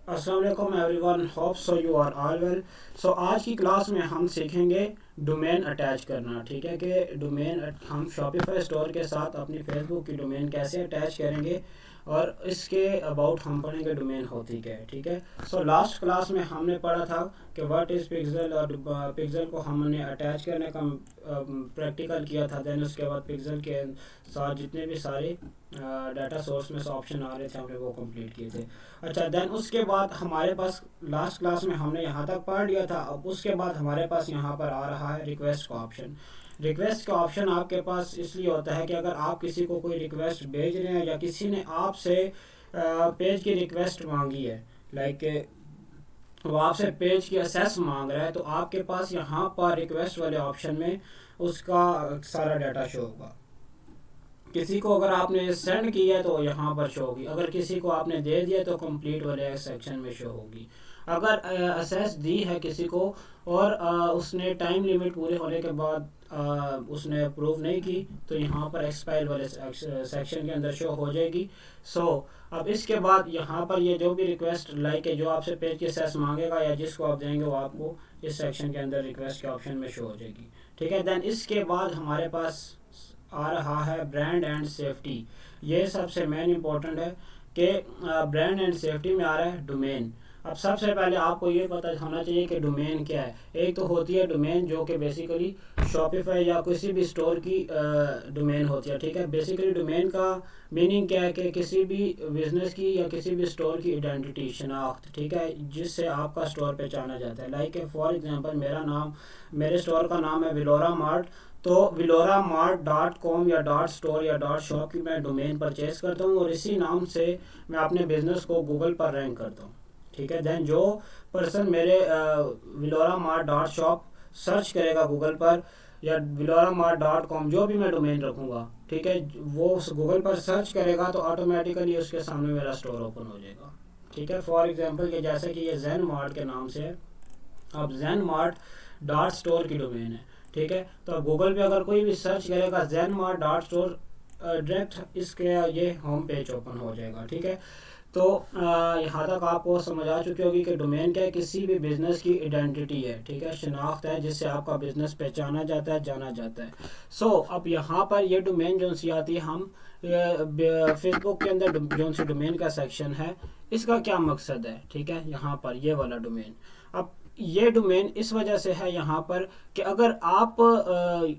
अस्सलाम वालेकुम everyone, hope so you are all well. So आज की क्लास में हम सीखेंगे डोमेन अटैच करना। ठीक है कि डोमेन हम शॉपिफाई स्टोर के साथ अपनी फेसबुक की डोमेन कैसे अटैच करेंगे और इसके अबाउट हम पढ़ेंगे डोमेन होती क्या है। ठीक है। सो लास्ट क्लास में हमने पढ़ा था कि व्हाट इज़ पिक्सल और पिक्सल को हमने अटैच करने का प्रैक्टिकल किया था। देन उसके बाद पिक्सल के साथ जितने भी सारे डाटा सोर्स में से ऑप्शन आ रहे थे हमने वो कंप्लीट किए थे। अच्छा, देन उसके बाद हमारे पास लास्ट क्लास में हमने यहाँ तक पढ़ लिया था। अब उसके बाद हमारे पास यहाँ पर आ रहा है रिक्वेस्ट का ऑप्शन। रिक्वेस्ट का ऑप्शन आपके पास इसलिए होता है कि अगर आप किसी को कोई रिक्वेस्ट भेज रहे हैं या किसी ने आपसे पेज की रिक्वेस्ट मांगी है, लाइक वो आपसे पेज की एक्सेस मांग रहा है, तो आपके पास यहाँ पर रिक्वेस्ट वाले ऑप्शन में उसका सारा डाटा शो होगा। किसी को अगर आपने सेंड किया है तो यहाँ पर शो होगी, अगर किसी को आपने दे दिया तो कंप्लीट वाले सेक्शन में शो होगी। अगर असेस दी है किसी को और उसने टाइम लिमिट पूरे होने के बाद उसने अप्रूव नहीं की तो यहाँ पर एक्सपायर वाले सेक्शन के अंदर शो हो जाएगी। अब इसके बाद यहाँ पर ये जो भी रिक्वेस्ट लाइक है जो आपसे पेज की एक्सेस मांगेगा या जिसको आप देंगे वो आपको इस सेक्शन के अंदर रिक्वेस्ट के ऑप्शन में शो हो जाएगी। ठीक है। देन इसके बाद हमारे पास आ रहा है ब्रांड एंड सेफ्टी। ये सबसे मेन इंपॉर्टेंट है कि ब्रांड एंड सेफ्टी में आ रहा है डोमेन। अब सबसे पहले आपको ये पता होना चाहिए कि डोमेन क्या है। एक तो होती है डोमेन जो कि बेसिकली शॉपिफाई या किसी भी स्टोर की डोमेन होती है। ठीक है। बेसिकली डोमेन का मीनिंग क्या है कि किसी भी बिजनेस की या किसी भी स्टोर की आइडेंटिटी शनाख्त, ठीक है, जिससे आपका स्टोर पहचाना जाता है। लाइक फॉर एग्जांपल मेरे स्टोर का नाम है विलोरा मार्ट, तो विलोरा मार्ट डॉट कॉम या डॉट स्टोर या डॉट शॉप की मैं डोमेन परचेज करता हूँ और इसी नाम से मैं अपने बिजनेस को गूगल पर रैंक करता हूँ। ठीक है। देन जो पर्सन मेरे विलोरा मार्ट डॉट शॉप सर्च करेगा गूगल पर या विलोरा मार्ट डॉट कॉम जो भी मैं डोमेन रखूँगा, ठीक है, वो उस गूगल पर सर्च करेगा तो ऑटोमेटिकली उसके सामने मेरा स्टोर ओपन हो जाएगा। ठीक है। फॉर एग्जांपल कि जैसे कि ये जैन मार्ट के नाम से है, अब जैन मार्ट डॉट स्टोर की डोमेन है। ठीक है। तो अब गूगल पे अगर कोई भी सर्च करेगा Jain mart dot store, direct इसके ये होम पेज ओपन हो जाएगा। ठीक है। तो यहाँ तक आपको समझ आ चुकी होगी कि डोमेन क्या है, किसी भी बिजनेस की आइडेंटिटी है। ठीक है, शनाख्त है जिससे आपका बिजनेस पहचाना जाता है, जाना जाता है। अब यहाँ पर ये डोमेन जो सी आती है, हम फेसबुक के अंदर जो सी डोमेन का सेक्शन है, इसका क्या मकसद है। ठीक है, यहाँ पर ये वाला डोमेन, अब ये डोमेन इस वजह से है यहाँ पर कि अगर आप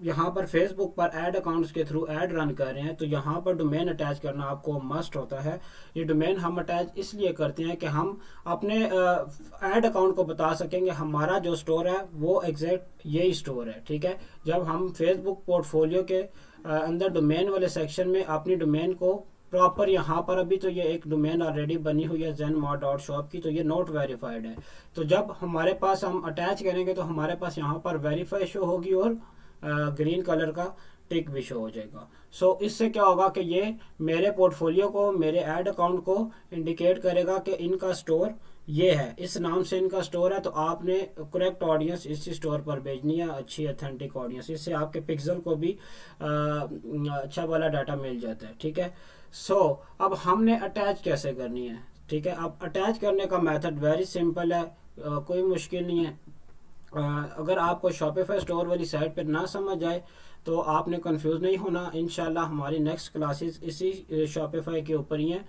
यहाँ पर फेसबुक पर ऐड अकाउंट्स के थ्रू ऐड रन कर रहे हैं तो यहाँ पर डोमेन अटैच करना आपको मस्ट होता है। ये डोमेन हम अटैच इसलिए करते हैं कि हम अपने ऐड अकाउंट को बता सकेंगे हमारा जो स्टोर है वो एग्जैक्ट यही स्टोर है। ठीक है। जब हम फेसबुक पोर्टफोलियो के अंदर डोमेन वाले सेक्शन में अपनी डोमेन को प्रॉपर, यहाँ पर अभी तो ये एक डोमेन ऑलरेडी बनी हुई है जैन मार्ट डॉट शॉप की, तो ये नॉट वेरीफाइड है। तो जब हमारे पास हम अटैच करेंगे तो हमारे पास यहाँ पर वेरीफाई शो होगी और ग्रीन कलर का टिक भी शो हो जाएगा। इससे क्या होगा कि ये मेरे पोर्टफोलियो को, मेरे ऐड अकाउंट को इंडिकेट करेगा कि इनका स्टोर ये है, इस नाम से इनका स्टोर है। तो आपने करेक्ट ऑडियंस इसी स्टोर पर भेजनी है, अच्छी अथेंटिक ऑडियंस। इससे आपके पिक्सल को भी अच्छा वाला डाटा मिल जाता है। ठीक है। अब हमने अटैच कैसे करनी है। ठीक है। अब अटैच करने का मेथड वेरी सिंपल है, कोई मुश्किल नहीं है। अगर आपको शॉपिफाई स्टोर वाली साइट पर ना समझ आए तो आपने कंफ्यूज नहीं होना। इंशाल्लाह हमारी नेक्स्ट क्लासेस इसी शॉपिफाई के ऊपर ही हैं।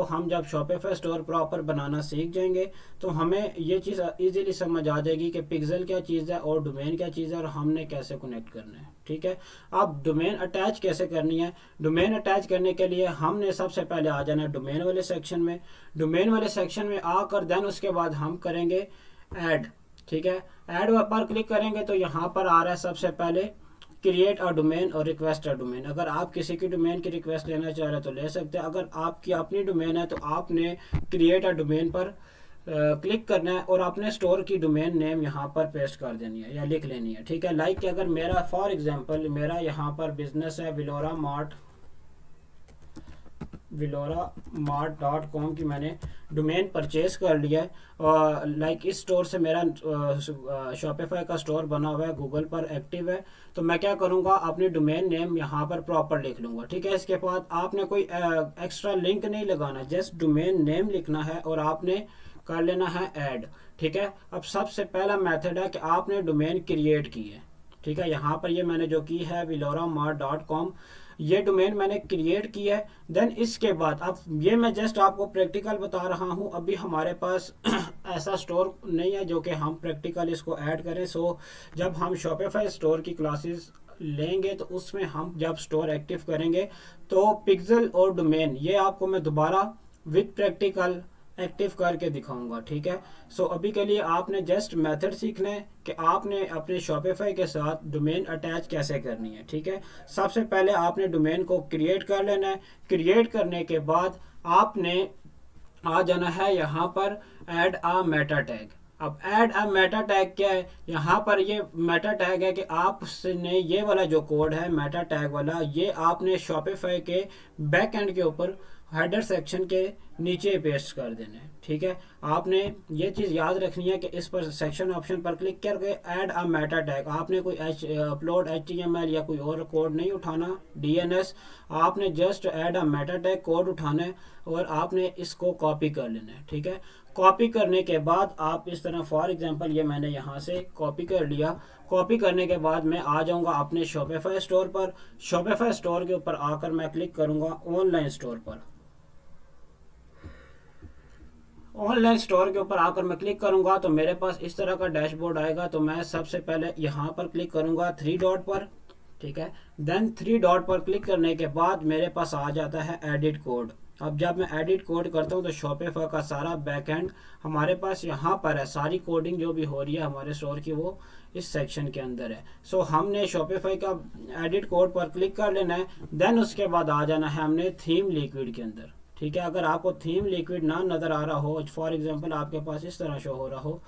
हम जब शॉपिफाई स्टोर प्रॉपर बनाना सीख जाएंगे तो हमें ये चीज़ इजीली समझ आ जाएगी कि पिक्सल क्या चीज़ है और डोमेन क्या चीज़ है और हमने कैसे कनेक्ट करना है। ठीक है। अब डोमेन अटैच कैसे करनी है। डोमेन अटैच करने के लिए हमने सबसे पहले आ जाना है डोमेन वाले सेक्शन में। डोमेन वाले सेक्शन में आकर देन उसके बाद हम करेंगे ऐड। ठीक है। ऐड पर क्लिक करेंगे तो यहाँ पर आ रहा है सबसे पहले क्रिएट अ डोमेन और रिक्वेस्ट अ डोमेन। अगर आप किसी की डोमेन की रिक्वेस्ट लेना चाह रहे हैं तो ले सकते हैं। अगर आपकी अपनी डोमेन है तो आपने क्रिएट अ डोमेन पर क्लिक करना है और अपने स्टोर की डोमेन नेम यहाँ पर पेस्ट कर देनी है या लिख लेनी है। ठीक है। लाइक कि अगर मेरा फॉर एग्जांपल मेरा यहाँ पर बिजनेस है विलोरा मार्ट villoramart.com की मैंने डोमेन परचेज कर लिया है और लाइक इस स्टोर से मेरा शॉपिफाई का स्टोर बना हुआ है, गूगल पर एक्टिव है। तो मैं क्या करूँगा, अपनी डोमेन नेम यहाँ पर प्रॉपर लिख लूँगा, ठीक है। इसके बाद आपने कोई एक्स्ट्रा लिंक नहीं लगाना, जस्ट डोमेन नेम लिखना है और आपने कर लेना है ऐड, ठीक है। अब सबसे पहला मेथड है कि आपने डोमेन क्रिएट की है, ठीक है। यहाँ पर ये मैंने जो की है villoramart.com, ये डोमेन मैंने क्रिएट की है। देन इसके बाद अब ये मैं जस्ट आपको प्रैक्टिकल बता रहा हूँ, अभी हमारे पास ऐसा स्टोर नहीं है जो कि हम प्रैक्टिकल इसको ऐड करें। सो जब हम शॉपिफाई स्टोर की क्लासेस लेंगे तो उसमें हम जब स्टोर एक्टिव करेंगे तो पिक्सल और डोमेन ये आपको मैं दोबारा विद प्रैक्टिकल एक्टिव करके दिखाऊंगा, ठीक है। सो अभी के लिए आपने जस्ट मेथड सीखना है कि आपने अपने शॉपिफाई के साथ डोमेन अटैच कैसे करनी है, ठीक है। सबसे पहले आपने डोमेन को क्रिएट कर लेना है। क्रिएट करने के बाद आपने आ जाना है यहाँ पर ऐड अ मेटा टैग। अब ऐड अ मेटा टैग क्या है, यहाँ पर ये मेटा टैग है कि आपने ये वाला जो कोड है मेटा टैग वाला, ये आपने शॉपिफाई के बैक एंड के ऊपर हेडर सेक्शन के नीचे पेस्ट कर देना है, ठीक है। आपने ये चीज़ याद रखनी है कि इस पर सेक्शन ऑप्शन पर क्लिक करके ऐड अ मेटा टैग, आपने कोई अपलोड HTML या कोई और कोड नहीं उठाना, DNS, आपने जस्ट ऐड अ मेटा टैग कोड उठाना है और आपने इसको कॉपी कर लेना है, ठीक है। कॉपी करने के बाद आप इस तरह, फॉर एग्जांपल ये मैंने यहाँ से कॉपी कर लिया। कॉपी करने के बाद मैं आ जाऊँगा अपने शॉपिफाई स्टोर पर। शॉपिफाई स्टोर के ऊपर आकर मैं क्लिक करूँगा ऑनलाइन स्टोर पर। ऑनलाइन स्टोर के ऊपर आकर मैं क्लिक करूंगा तो मेरे पास इस तरह का डैशबोर्ड आएगा। तो मैं सबसे पहले यहाँ पर क्लिक करूंगा 3 डॉट पर, ठीक है। देन 3 डॉट पर क्लिक करने के बाद मेरे पास आ जाता है एडिट कोड। अब जब मैं एडिट कोड करता हूँ तो शॉपिफाई का सारा बैकएंड हमारे पास यहाँ पर है, सारी कोडिंग जो भी हो रही है हमारे स्टोर की वो इस सेक्शन के अंदर है। सो हमने शॉपिफाई का एडिट कोड पर क्लिक कर लेना है। देन उसके बाद आ जाना है हमने थीम लिक्विड के अंदर, ठीक है। अगर आपको थीम लिक्विड ना नज़र आ रहा हो, फॉर एग्जांपल आपके पास इस तरह शो हो रहा हो,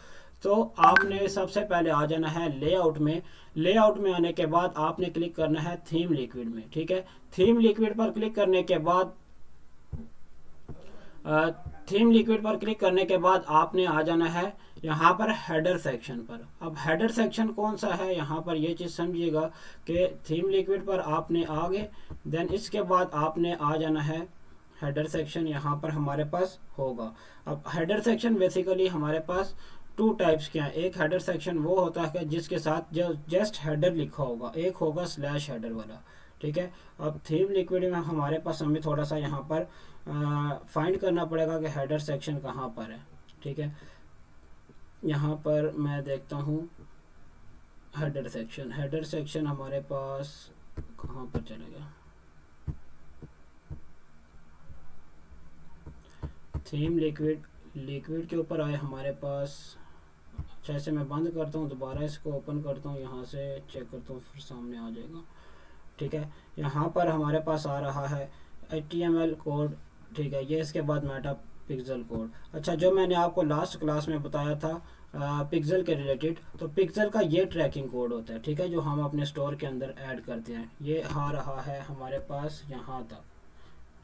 तो आपने सबसे पहले आ जाना है लेआउट में। लेआउट में आने के बाद आपने क्लिक करना है थीम लिक्विड में, ठीक है। थीम लिक्विड पर क्लिक करने के बाद आपने आ जाना है यहाँ पर हेडर सेक्शन पर। अब हेडर सेक्शन कौन सा है, यहाँ पर ये चीज़ समझिएगा कि थीम लिक्विड पर आपने आ गए। देन इसके बाद आपने आ जाना है हेडर सेक्शन, यहाँ पर हमारे पास होगा। अब हेडर सेक्शन बेसिकली हमारे पास 2 टाइप्स के हैं। एक हेडर सेक्शन वो होता है जिसके साथ जो जस्ट हेडर लिखा होगा, एक होगा स्लैश हेडर वाला, ठीक है। अब थीम लिक्विड में हमारे पास हमें थोड़ा सा यहाँ पर फाइंड करना पड़ेगा कि हेडर सेक्शन कहाँ पर है, ठीक है। यहाँ पर मैं देखता हूँ हेडर सेक्शन हमारे पास कहाँ पर चलेगा। थीम लिक्विड के ऊपर आए हमारे पास। अच्छा, इसे मैं बंद करता हूँ, दोबारा इसको ओपन करता हूँ, यहाँ से चेक करता हूँ, फिर सामने आ जाएगा, ठीक है। यहाँ पर हमारे पास आ रहा है HTML कोड, ठीक है। ये इसके बाद मेटा पिक्सल कोड। अच्छा, जो मैंने आपको लास्ट क्लास में बताया था पिक्सल के रिलेटेड, तो पिक्सल का ये ट्रैकिंग कोड होता है, ठीक है, जो हम अपने स्टोर के अंदर ऐड करते हैं। ये आ रहा है हमारे पास यहाँ तक,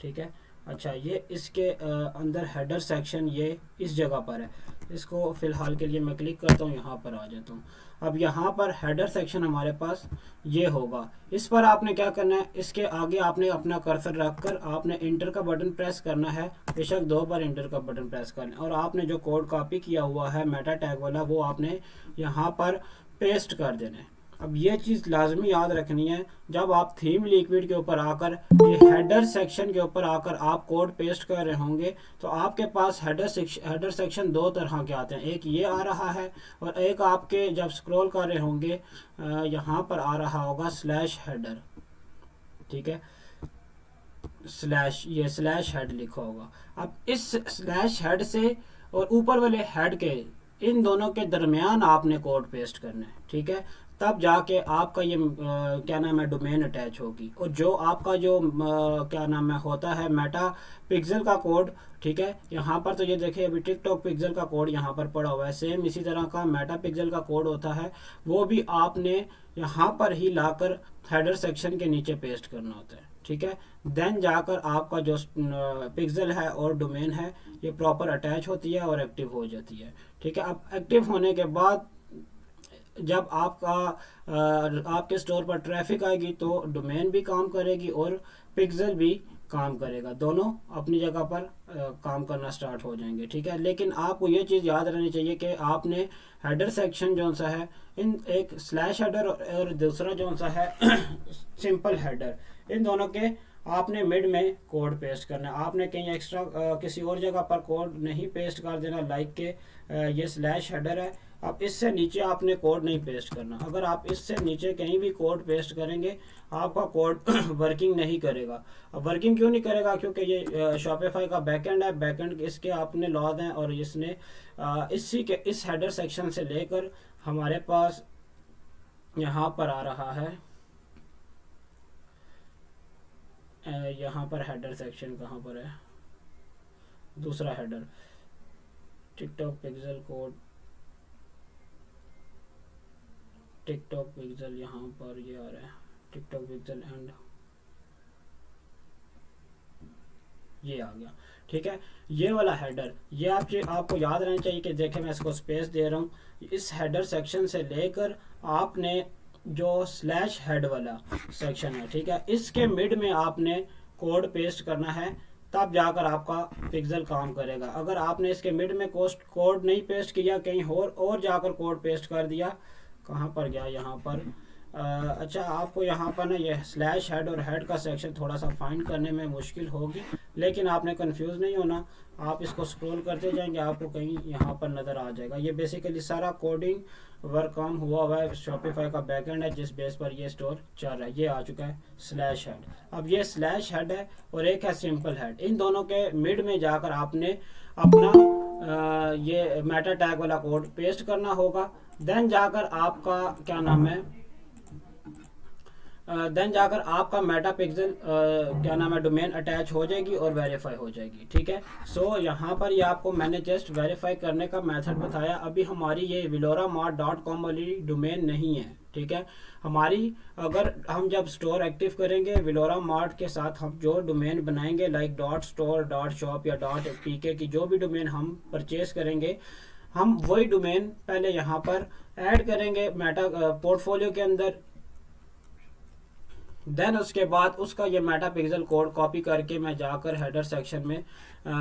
ठीक है। अच्छा, ये इसके अंदर हेडर सेक्शन ये इस जगह पर है। इसको फ़िलहाल के लिए मैं क्लिक करता हूँ, यहाँ पर आ जाता हूँ। अब यहाँ पर हेडर सेक्शन हमारे पास ये होगा। इस पर आपने क्या करना है, इसके आगे आपने अपना कर्सर रखकर आपने इंटर का बटन प्रेस करना है, बेशक 2 बार इंटर का बटन प्रेस करना है, और आपने जो कोड कॉपी किया हुआ है मेटा टैग वाला वो आपने यहाँ पर पेस्ट कर देना है। अब ये चीज़ लाजमी याद रखनी है, जब आप थीम लिक्विड के ऊपर आकर ये हेडर सेक्शन के ऊपर आकर आप कोड पेस्ट कर रहे होंगे तो आपके पास हेडर सेक्शन 2 तरह के आते हैं। एक ये आ रहा है और एक आपके जब स्क्रॉल कर रहे होंगे यहाँ पर आ रहा होगा स्लैश हेडर, ठीक है, ये स्लैश हेड लिखा होगा। अब इस स्लैश हेड से और ऊपर वाले हेड के इन दोनों के दरमियान आपने कोड पेस्ट करना है, ठीक है। तब जाके आपका ये क्या नाम है डोमेन अटैच होगी। और जो आपका जो क्या नाम है होता है मेटा पिक्सल का कोड, ठीक है, यहाँ पर तो ये देखिए अभी टिकटॉक पिक्सल का कोड यहाँ पर पड़ा हुआ है। सेम इसी तरह का मेटा पिक्सल का कोड होता है, वो भी आपने यहाँ पर ही लाकर हेडर सेक्शन के नीचे पेस्ट करना होता है, ठीक है। देन जाकर आपका जो पिक्सल है और डोमेन है ये प्रॉपर अटैच होती है और एक्टिव हो जाती है, ठीक है। अब एक्टिव होने के बाद जब आपके स्टोर पर ट्रैफिक आएगी तो डोमेन भी काम करेगी और पिक्सल भी काम करेगा, दोनों अपनी जगह पर काम करना स्टार्ट हो जाएंगे, ठीक है। लेकिन आपको ये चीज़ याद रहनी चाहिए कि आपने हेडर सेक्शन जो सा है, इन एक स्लैश हेडर और दूसरा जो सा है सिंपल हेडर, इन दोनों के आपने मिड में कोड पेस्ट करना है। आपने कहीं एक्स्ट्रा किसी और जगह पर कोड नहीं पेस्ट कर देना, लाइक के ये स्लैश हेडर है, अब इससे नीचे आपने कोड नहीं पेस्ट करना। अगर आप इससे नीचे कहीं भी कोड पेस्ट करेंगे आपका कोड वर्किंग नहीं करेगा। अब वर्किंग क्यों नहीं करेगा? क्योंकि ये शॉपिफाई का बैकएंड है, बैकएंड इसके आपने लॉग हैं और इसने इसी के इस हेडर सेक्शन से लेकर हमारे पास यहाँ पर आ रहा है, यहाँ पर हेडर सेक्शन कहाँ पर है, दूसरा header TikTok pixel code, TikTok pixel यहाँ पर ये आ रहा है, टिकटॉक पिक्सल एंड ये आ गया, ठीक है। ये वाला हेडर ये आपको याद रहना चाहिए कि देखें मैं इसको स्पेस दे रहा हूँ, इस हेडर सेक्शन से लेकर आपने जो स्लैश हेड वाला सेक्शन है, ठीक है, इसके मिड में आपने कोड पेस्ट करना है, तब जाकर आपका पिक्सल काम करेगा। अगर आपने इसके मिड में कोड नहीं पेस्ट किया, कहीं और जाकर कोड पेस्ट कर दिया, कहाँ पर गया, यहाँ पर अच्छा आपको यहाँ पर ना ये स्लैश हेड और हेड का सेक्शन थोड़ा सा फाइंड करने में मुश्किल होगी, लेकिन आपने कंफ्यूज नहीं होना, आप इसको स्क्रॉल करते जाएंगे आपको कहीं यहाँ पर नज़र आ जाएगा। ये बेसिकली सारा कोडिंग वर्क काम हुआ है, शॉपिफाई का बैकएंड है जिस बेस पर ये स्टोर चल रहा है। ये आ चुका है स्लैश हेड। अब ये स्लैश हेड है और एक है सिंपल हेड, इन दोनों के मिड में जाकर आपने अपना ये मेटा टैग वाला कोड पेस्ट करना होगा। देन जाकर आपका क्या नाम है, देन जाकर आपका मेटा पिक्सल क्या नाम है डोमेन अटैच हो जाएगी और वेरीफाई हो जाएगी, ठीक है। सो यहाँ पर ये आपको मैंने जस्ट वेरीफाई करने का मेथड बताया। अभी हमारी ये viloramart.com वाली डोमेन नहीं है, ठीक है। हमारी अगर हम जब स्टोर एक्टिव करेंगे विलोरामार्ट के साथ हम जो डोमेन बनाएंगे लाइक .store, .shop या .pk की जो भी डोमेन हम परचेज करेंगे, हम वही डोमेन पहले यहाँ पर ऐड करेंगे मेटा पोर्टफोलियो के अंदर। देन उसके बाद उसका ये मेटा पिक्सल कोड कॉपी करके मैं जाकर हेडर सेक्शन में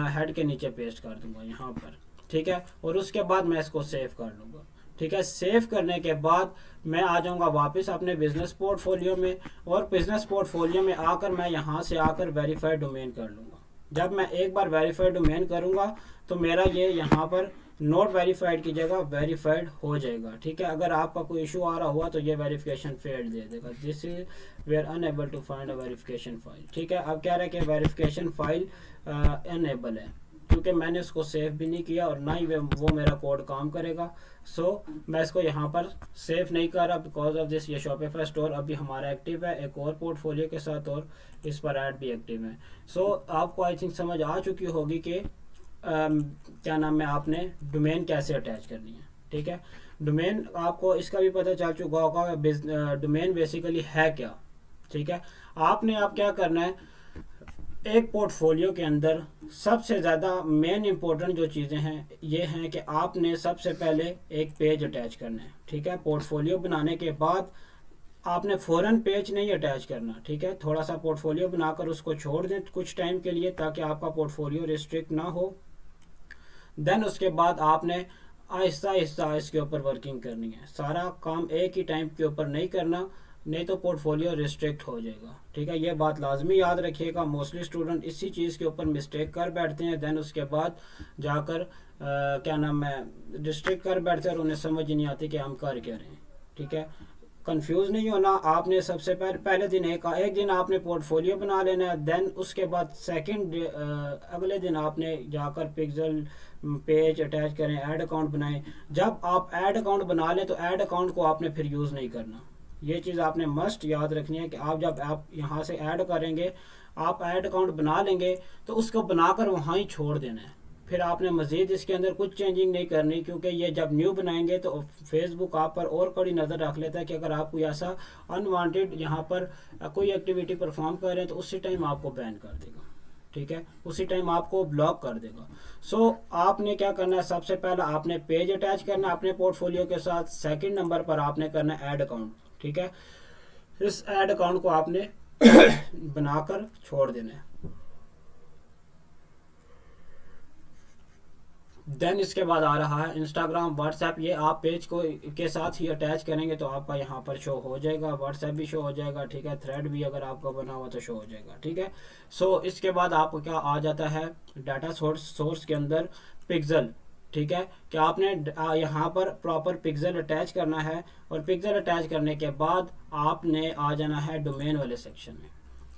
हेड के नीचे पेस्ट कर दूंगा यहाँ पर, ठीक है। और उसके बाद मैं इसको सेव कर लूँगा, ठीक है। सेव करने के बाद मैं आ जाऊँगा वापस अपने बिजनेस पोर्टफोलियो में, और बिजनेस पोर्टफोलियो में आकर मैं यहाँ से आकर वेरीफाइड डोमेन कर लूँगा। जब मैं एक बार वेरीफाइड डोमेन करूँगा तो मेरा ये यहाँ पर नॉट वेरीफाइड की जगह वेरीफाइड हो जाएगा, ठीक है। अगर आपका कोई इशू आ रहा हुआ तो ये वेरिफिकेशन फेल्ड दे देगा, this is we are unable to find a verification file, ठीक है। अब कह रहा है कि वेरिफिकेशन फाइल अनएबल है, क्योंकि मैंने उसको सेव भी नहीं किया और ना ही वो मेरा कोड काम करेगा। सो मैं इसको यहाँ पर सेव नहीं कर रहा बिकॉज ऑफ दिस। ये शॉपिफाई स्टोर अभी हमारा एक्टिव है एक और पोर्टफोलियो के साथ, और इस पर ऐड भी एक्टिव है। सो आपको आई थिंक समझ आ चुकी होगी कि क्या नाम है आपने डोमेन कैसे अटैच करनी है, ठीक है। डोमेन आपको इसका भी पता चल चुका होगा डोमेन बेसिकली है क्या, ठीक है। आपने आप क्या करना है, एक पोर्टफोलियो के अंदर सबसे ज़्यादा मेन इंपॉर्टेंट जो चीज़ें हैं ये हैं कि आपने सबसे पहले एक पेज अटैच करना है, ठीक है। पोर्टफोलियो बनाने के बाद आपने फ़ौरन पेज नहीं अटैच करना, ठीक है। थोड़ा सा पोर्टफोलियो बनाकर उसको छोड़ दें कुछ टाइम के लिए ताकि आपका पोर्टफोलियो रिस्ट्रिक्ट ना हो। देन उसके बाद आपने आहिस्ता आहिस्ता इसके ऊपर वर्किंग करनी है, सारा काम एक ही टाइम के ऊपर नहीं करना, नहीं तो पोर्टफोलियो रिस्ट्रिक्ट हो जाएगा, ठीक है। ये बात लाजमी याद रखिएगा, मोस्टली स्टूडेंट इसी चीज़ के ऊपर मिस्टेक कर बैठते हैं। देन उसके बाद जाकर क्या नाम है रिस्ट्रिक्ट कर बैठते हैं और उन्हें समझ ही नहीं आती कि हम कर क्या रहे हैं, ठीक है। कंफ्यूज नहीं होना, आपने सबसे पहले दिन एक दिन आपने पोर्टफोलियो बना लेना है। देन उसके बाद सेकंड अगले दिन आपने जाकर पिक्सल पेज अटैच करें, ऐड अकाउंट बनाएं। जब आप ऐड अकाउंट बना लें तो ऐड अकाउंट को आपने फिर यूज़ नहीं करना, ये चीज़ आपने मस्ट याद रखनी है कि आप जब आप यहाँ से ऐड करेंगे, आप ऐड अकाउंट बना लेंगे तो उसको बनाकर वहाँ ही छोड़ देना है, फिर आपने मज़ीद इसके अंदर कुछ चेंजिंग नहीं करनी, क्योंकि ये जब न्यू बनाएंगे तो फेसबुक आप पर और कड़ी नज़र रख लेता है कि अगर आप कोई ऐसा अनवांटेड यहाँ पर कोई एक्टिविटी परफॉर्म कर रहे हैं तो उसी टाइम आपको बैन कर देगा, ठीक है, उसी टाइम आपको ब्लॉक कर देगा। सो आपने क्या करना है, सबसे पहला आपने पेज अटैच करना है अपने पोर्टफोलियो के साथ। सेकंड नंबर पर आपने करना है ऐड अकाउंट, ठीक है, इस ऐड अकाउंट को आपने बनाकर छोड़ देना है। देन इसके बाद आ रहा है इंस्टाग्राम, व्हाट्सएप। ये आप पेज को के साथ ही अटैच करेंगे तो आपका यहाँ पर शो हो जाएगा, व्हाट्सएप भी शो हो जाएगा, ठीक है, थ्रेड भी अगर आपका बना हुआ तो शो हो जाएगा, ठीक है। सो इसके बाद आपको क्या आ जाता है डाटा सोर्स के अंदर पिक्सल, ठीक है, कि आपने यहाँ पर प्रॉपर पिक्सल अटैच करना है, और पिक्सल अटैच करने के बाद आपने आ जाना है डोमेन वाले सेक्शन में।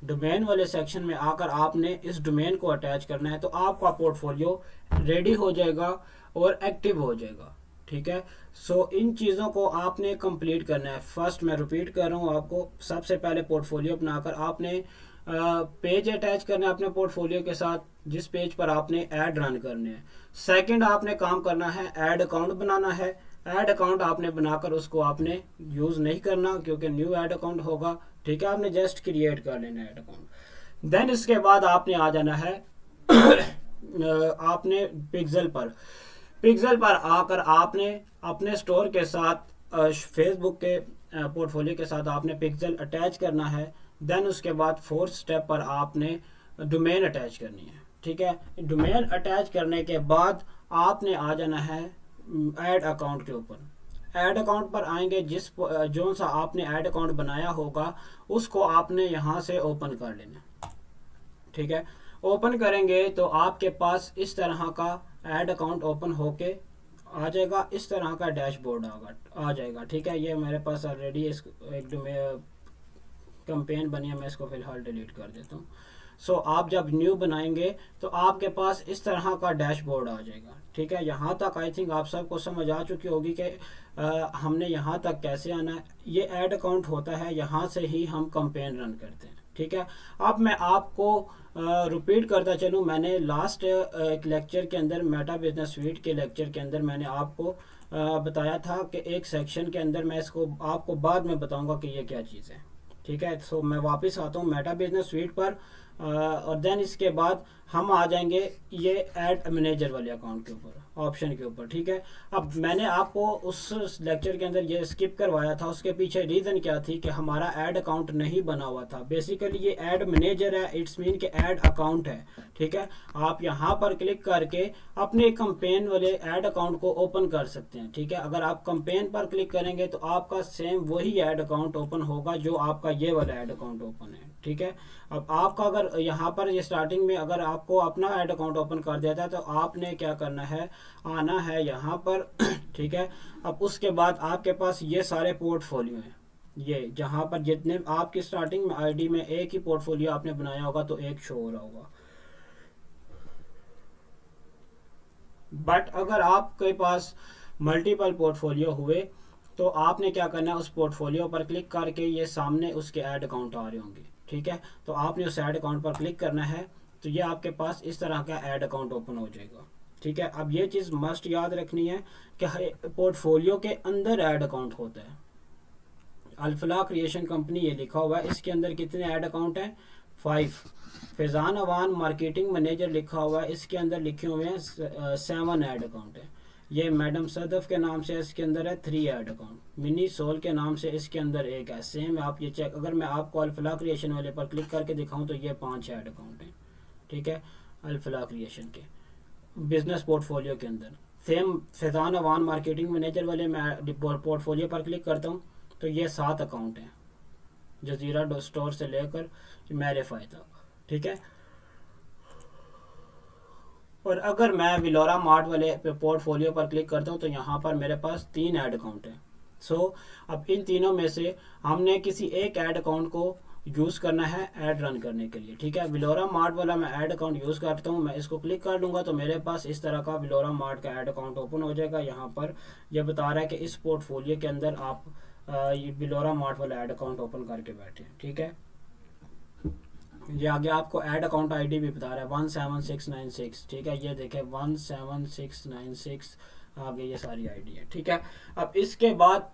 डोमेन वाले सेक्शन में आकर आपने इस डोमेन को अटैच करना है, तो आपका पोर्टफोलियो रेडी हो जाएगा और एक्टिव हो जाएगा, ठीक है। सो इन चीज़ों को आपने कंप्लीट करना है। फर्स्ट मैं रिपीट कर रहा हूँ आपको, सबसे पहले पोर्टफोलियो बनाकर आपने पेज अटैच करना है अपने पोर्टफोलियो के साथ, जिस पेज पर आपने ऐड रन करने हैं। सेकंड आपने काम करना है ऐड अकाउंट बनाना है। ऐड अकाउंट आपने बनाकर उसको आपने यूज़ नहीं करना, क्योंकि न्यू ऐड अकाउंट होगा, ठीक है, आपने जस्ट क्रिएट कर लेना है ऐड अकाउंट। देन इसके बाद आपने आ जाना है आपने पिक्सल पर आकर आपने अपने स्टोर के साथ फेसबुक के पोर्टफोलियो के साथ आपने पिक्सल अटैच करना है। देन उसके बाद फोर्थ स्टेप पर आपने डोमेन अटैच करनी है, ठीक है। डोमेन अटैच करने के बाद आपने आ जाना है ऐड अकाउंट के ऊपर। ऐड अकाउंट पर आएंगे, जो सा आपने ऐड अकाउंट बनाया होगा उसको आपने यहाँ से ओपन कर लेना, ठीक है। ओपन करेंगे तो आपके पास इस तरह का ऐड अकाउंट ओपन होके आ जाएगा, इस तरह का डैशबोर्ड आ जाएगा, ठीक है। ये मेरे पास ऑलरेडी एक कैंपेन बनी है, मैं इसको फिलहाल डिलीट कर देता हूँ। सो आप जब न्यू बनाएंगे तो आपके पास इस तरह का डैशबोर्ड आ जाएगा, ठीक है। यहाँ तक आई थिंक आप सबको समझ आ चुकी होगी कि हमने यहाँ तक कैसे आना है। ये ऐड अकाउंट होता है, यहाँ से ही हम कैंपेन रन करते हैं, ठीक है। अब मैं आपको रिपीट करता चलूँ, मैंने लास्ट एक लेक्चर के अंदर मेटा बिजनेस स्वीट के लेक्चर के अंदर मैंने आपको बताया था कि एक सेक्शन के अंदर, मैं इसको आपको बाद में बताऊंगा कि ये क्या चीज़ है, ठीक है। सो मैं वापस आता हूँ मेटा बिजनेस स्वीट पर, और देन इसके बाद हम आ जाएंगे ये ऐड मैनेजर वाले अकाउंट के ऊपर, ऑप्शन के ऊपर, ठीक है। अब मैंने आपको उस लेक्चर के अंदर ये स्किप करवाया था, उसके पीछे रीज़न क्या थी कि हमारा ऐड अकाउंट नहीं बना हुआ था। बेसिकली ये ऐड मैनेजर है, इट्स मीन कि ऐड अकाउंट है, ठीक है। आप यहाँ पर क्लिक करके अपने कैंपेन वाले ऐड अकाउंट को ओपन कर सकते हैं, ठीक है। अगर आप कैंपेन पर क्लिक करेंगे तो आपका सेम वही ऐड अकाउंट ओपन होगा जो आपका ये वाला ऐड अकाउंट ओपन है, ठीक है। अब आपका अगर यहाँ पर ये स्टार्टिंग में अगर आपको अपना ऐड अकाउंट ओपन कर देता है तो आपने क्या करना है, आना है यहाँ पर, ठीक है। अब उसके बाद आपके पास ये सारे पोर्टफोलियो हैं, ये जहाँ पर जितने आपकी स्टार्टिंग में आईडी में एक ही पोर्टफोलियो आपने बनाया होगा तो एक शो हो रहा होगा। बट अगर आपके पास मल्टीपल पोर्टफोलियो हुए तो आपने क्या करना है, उस पोर्टफोलियो पर क्लिक करके ये सामने उसके ऐड अकाउंट आ रहे होंगे, ठीक है। तो आपने उस ऐड अकाउंट पर क्लिक करना है तो ये आपके पास इस तरह का ऐड अकाउंट ओपन हो जाएगा, ठीक है। अब ये चीज़ मस्ट याद रखनी है कि पोर्टफोलियो के अंदर ऐड अकाउंट होता है। अल्फला क्रिएशन कंपनी ये लिखा हुआ है, इसके अंदर कितने ऐड अकाउंट हैं, 5। फैज़ान अवान मार्केटिंग मैनेजर लिखा हुआ है, इसके अंदर लिखे हुए हैं 7 ऐड अकाउंट है। ये मैडम सदफ के नाम से इसके अंदर है 3 ऐड अकाउंट। मिनी सोल के नाम से इसके अंदर एक है। सेम आप ये चेक, अगर मैं आपको अल्फला क्रिएशन वाले पर क्लिक करके दिखाऊं तो ये 5 ऐड अकाउंट हैं, ठीक है। अल्फला क्रिएशन के बिजनेस पोर्टफोलियो के अंदर same Faizan Awan marketing manager वाले मैं पोर्टफोलियो पर क्लिक करता हूँ तो ये 7 अकाउंट हैं, जजीरा स्टोर से लेकर मैरिफाई तक, ठीक है। और अगर मैं विलोरा मार्ट वाले पोर्टफोलियो पर क्लिक करता हूँ तो यहाँ पर मेरे पास 3 ऐड अकाउंट हैं। सो अब इन तीनों में से हमने किसी एक ऐड अकाउंट को यूज़ करना है ऐड रन करने के लिए, ठीक है। विलोरा मार्ट वाला मैं ऐड अकाउंट यूज़ करता हूँ, मैं इसको क्लिक कर लूँगा तो मेरे पास इस तरह का विलोरा मार्ट का ऐड अकाउंट ओपन हो जाएगा। यहाँ पर यह बता रहा है कि इस पोर्टफोलियो के अंदर आप ये विलोरा मार्ट वाला ऐड अकाउंट ओपन करके बैठे हैं, ठीक है। ये आगे आपको ऐड अकाउंट आईडी भी बता रहा है 17696, ठीक है, ये देखें 17696 आगे ये सारी आईडी है, ठीक है। अब इसके बाद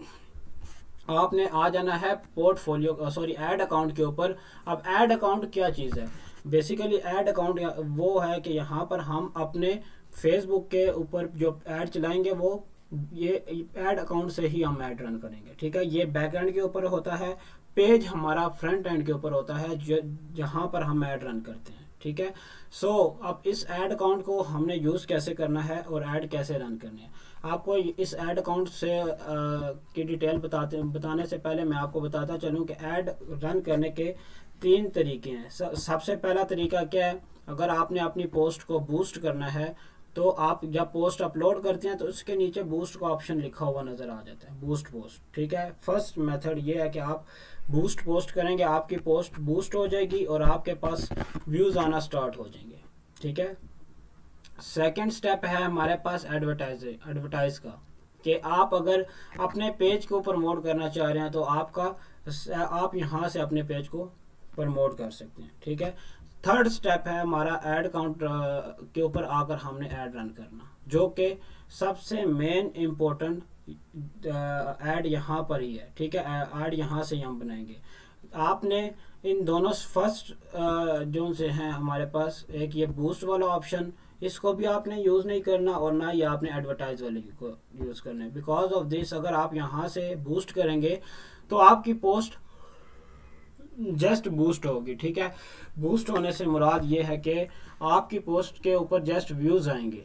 आपने आ जाना है पोर्टफोलियो सॉरी ऐड अकाउंट के ऊपर। अब ऐड अकाउंट क्या चीज़ है? बेसिकली ऐड अकाउंट वो है कि यहाँ पर हम अपने फेसबुक के ऊपर जो ऐड चलाएंगे वो ये ऐड अकाउंट से ही हम ऐड रन करेंगे, ठीक है। ये बैक एंड के ऊपर होता है, पेज हमारा फ्रंट एंड के ऊपर होता है जहाँ पर हम ऐड रन करते हैं, ठीक है। सो अब इस ऐड अकाउंट को हमने यूज़ कैसे करना है और ऐड कैसे रन करने हैं, आपको इस ऐड अकाउंट से की डिटेल बताने से पहले मैं आपको बताता चलूँ कि ऐड रन करने के 3 तरीके हैं। सबसे पहला तरीका क्या है? अगर आपने अपनी पोस्ट को बूस्ट करना है तो आप जब पोस्ट अपलोड करते हैं तो उसके नीचे बूस्ट का ऑप्शन लिखा हुआ नज़र आ जाता है, बूस्ट पोस्ट, ठीक है। फर्स्ट मेथड ये है कि आप बूस्ट पोस्ट करेंगे, आपकी पोस्ट बूस्ट हो जाएगी और आपके पास व्यूज़ आना स्टार्ट हो जाएंगे, ठीक है। सेकंड स्टेप है हमारे पास एडवर्टाइज का, कि आप अगर अपने पेज को प्रमोट करना चाह रहे हैं तो आप यहाँ से अपने पेज को प्रमोट कर सकते हैं, ठीक है। थर्ड स्टेप है हमारा ऐड अकाउंट के ऊपर आकर हमने ऐड रन करना, जो कि सबसे मेन इम्पोर्टेंट ऐड यहाँ पर ही है, ठीक है। ऐड यहाँ से हम बनाएंगे। आपने इन दोनों फर्स्ट जो से हैं हमारे पास, एक ये बूस्ट वाला ऑप्शन, इसको भी आपने यूज़ नहीं करना और ना ही आपने एडवर्टाइज वाले को यूज़ करना है। बिकॉज ऑफ दिस अगर आप यहाँ से बूस्ट करेंगे तो आपकी पोस्ट जस्ट बूस्ट होगी, ठीक है। बूस्ट होने से मुराद ये है कि आपकी पोस्ट के ऊपर जस्ट व्यूज़ आएंगे,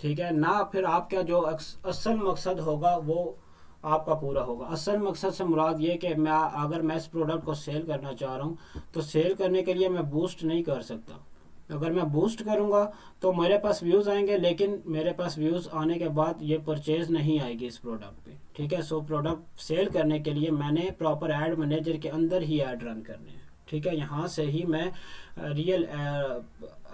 ठीक है, ना फिर आपका जो असल मकसद होगा वो आपका पूरा होगा। असल मकसद से मुराद ये कि अगर मैं इस प्रोडक्ट को सेल करना चाह रहा हूँ तो सेल करने के लिए मैं बूस्ट नहीं कर सकता। अगर मैं बूस्ट करूँगा तो मेरे पास व्यूज़ आएंगे, लेकिन मेरे पास व्यूज़ आने के बाद ये परचेज़ नहीं आएगी इस प्रोडक्ट पे, ठीक है। सो प्रोडक्ट सेल करने के लिए मैंने प्रॉपर ऐड मैनेजर के अंदर ही ऐड रन करने हैं, ठीक है। यहाँ से ही मैं रियल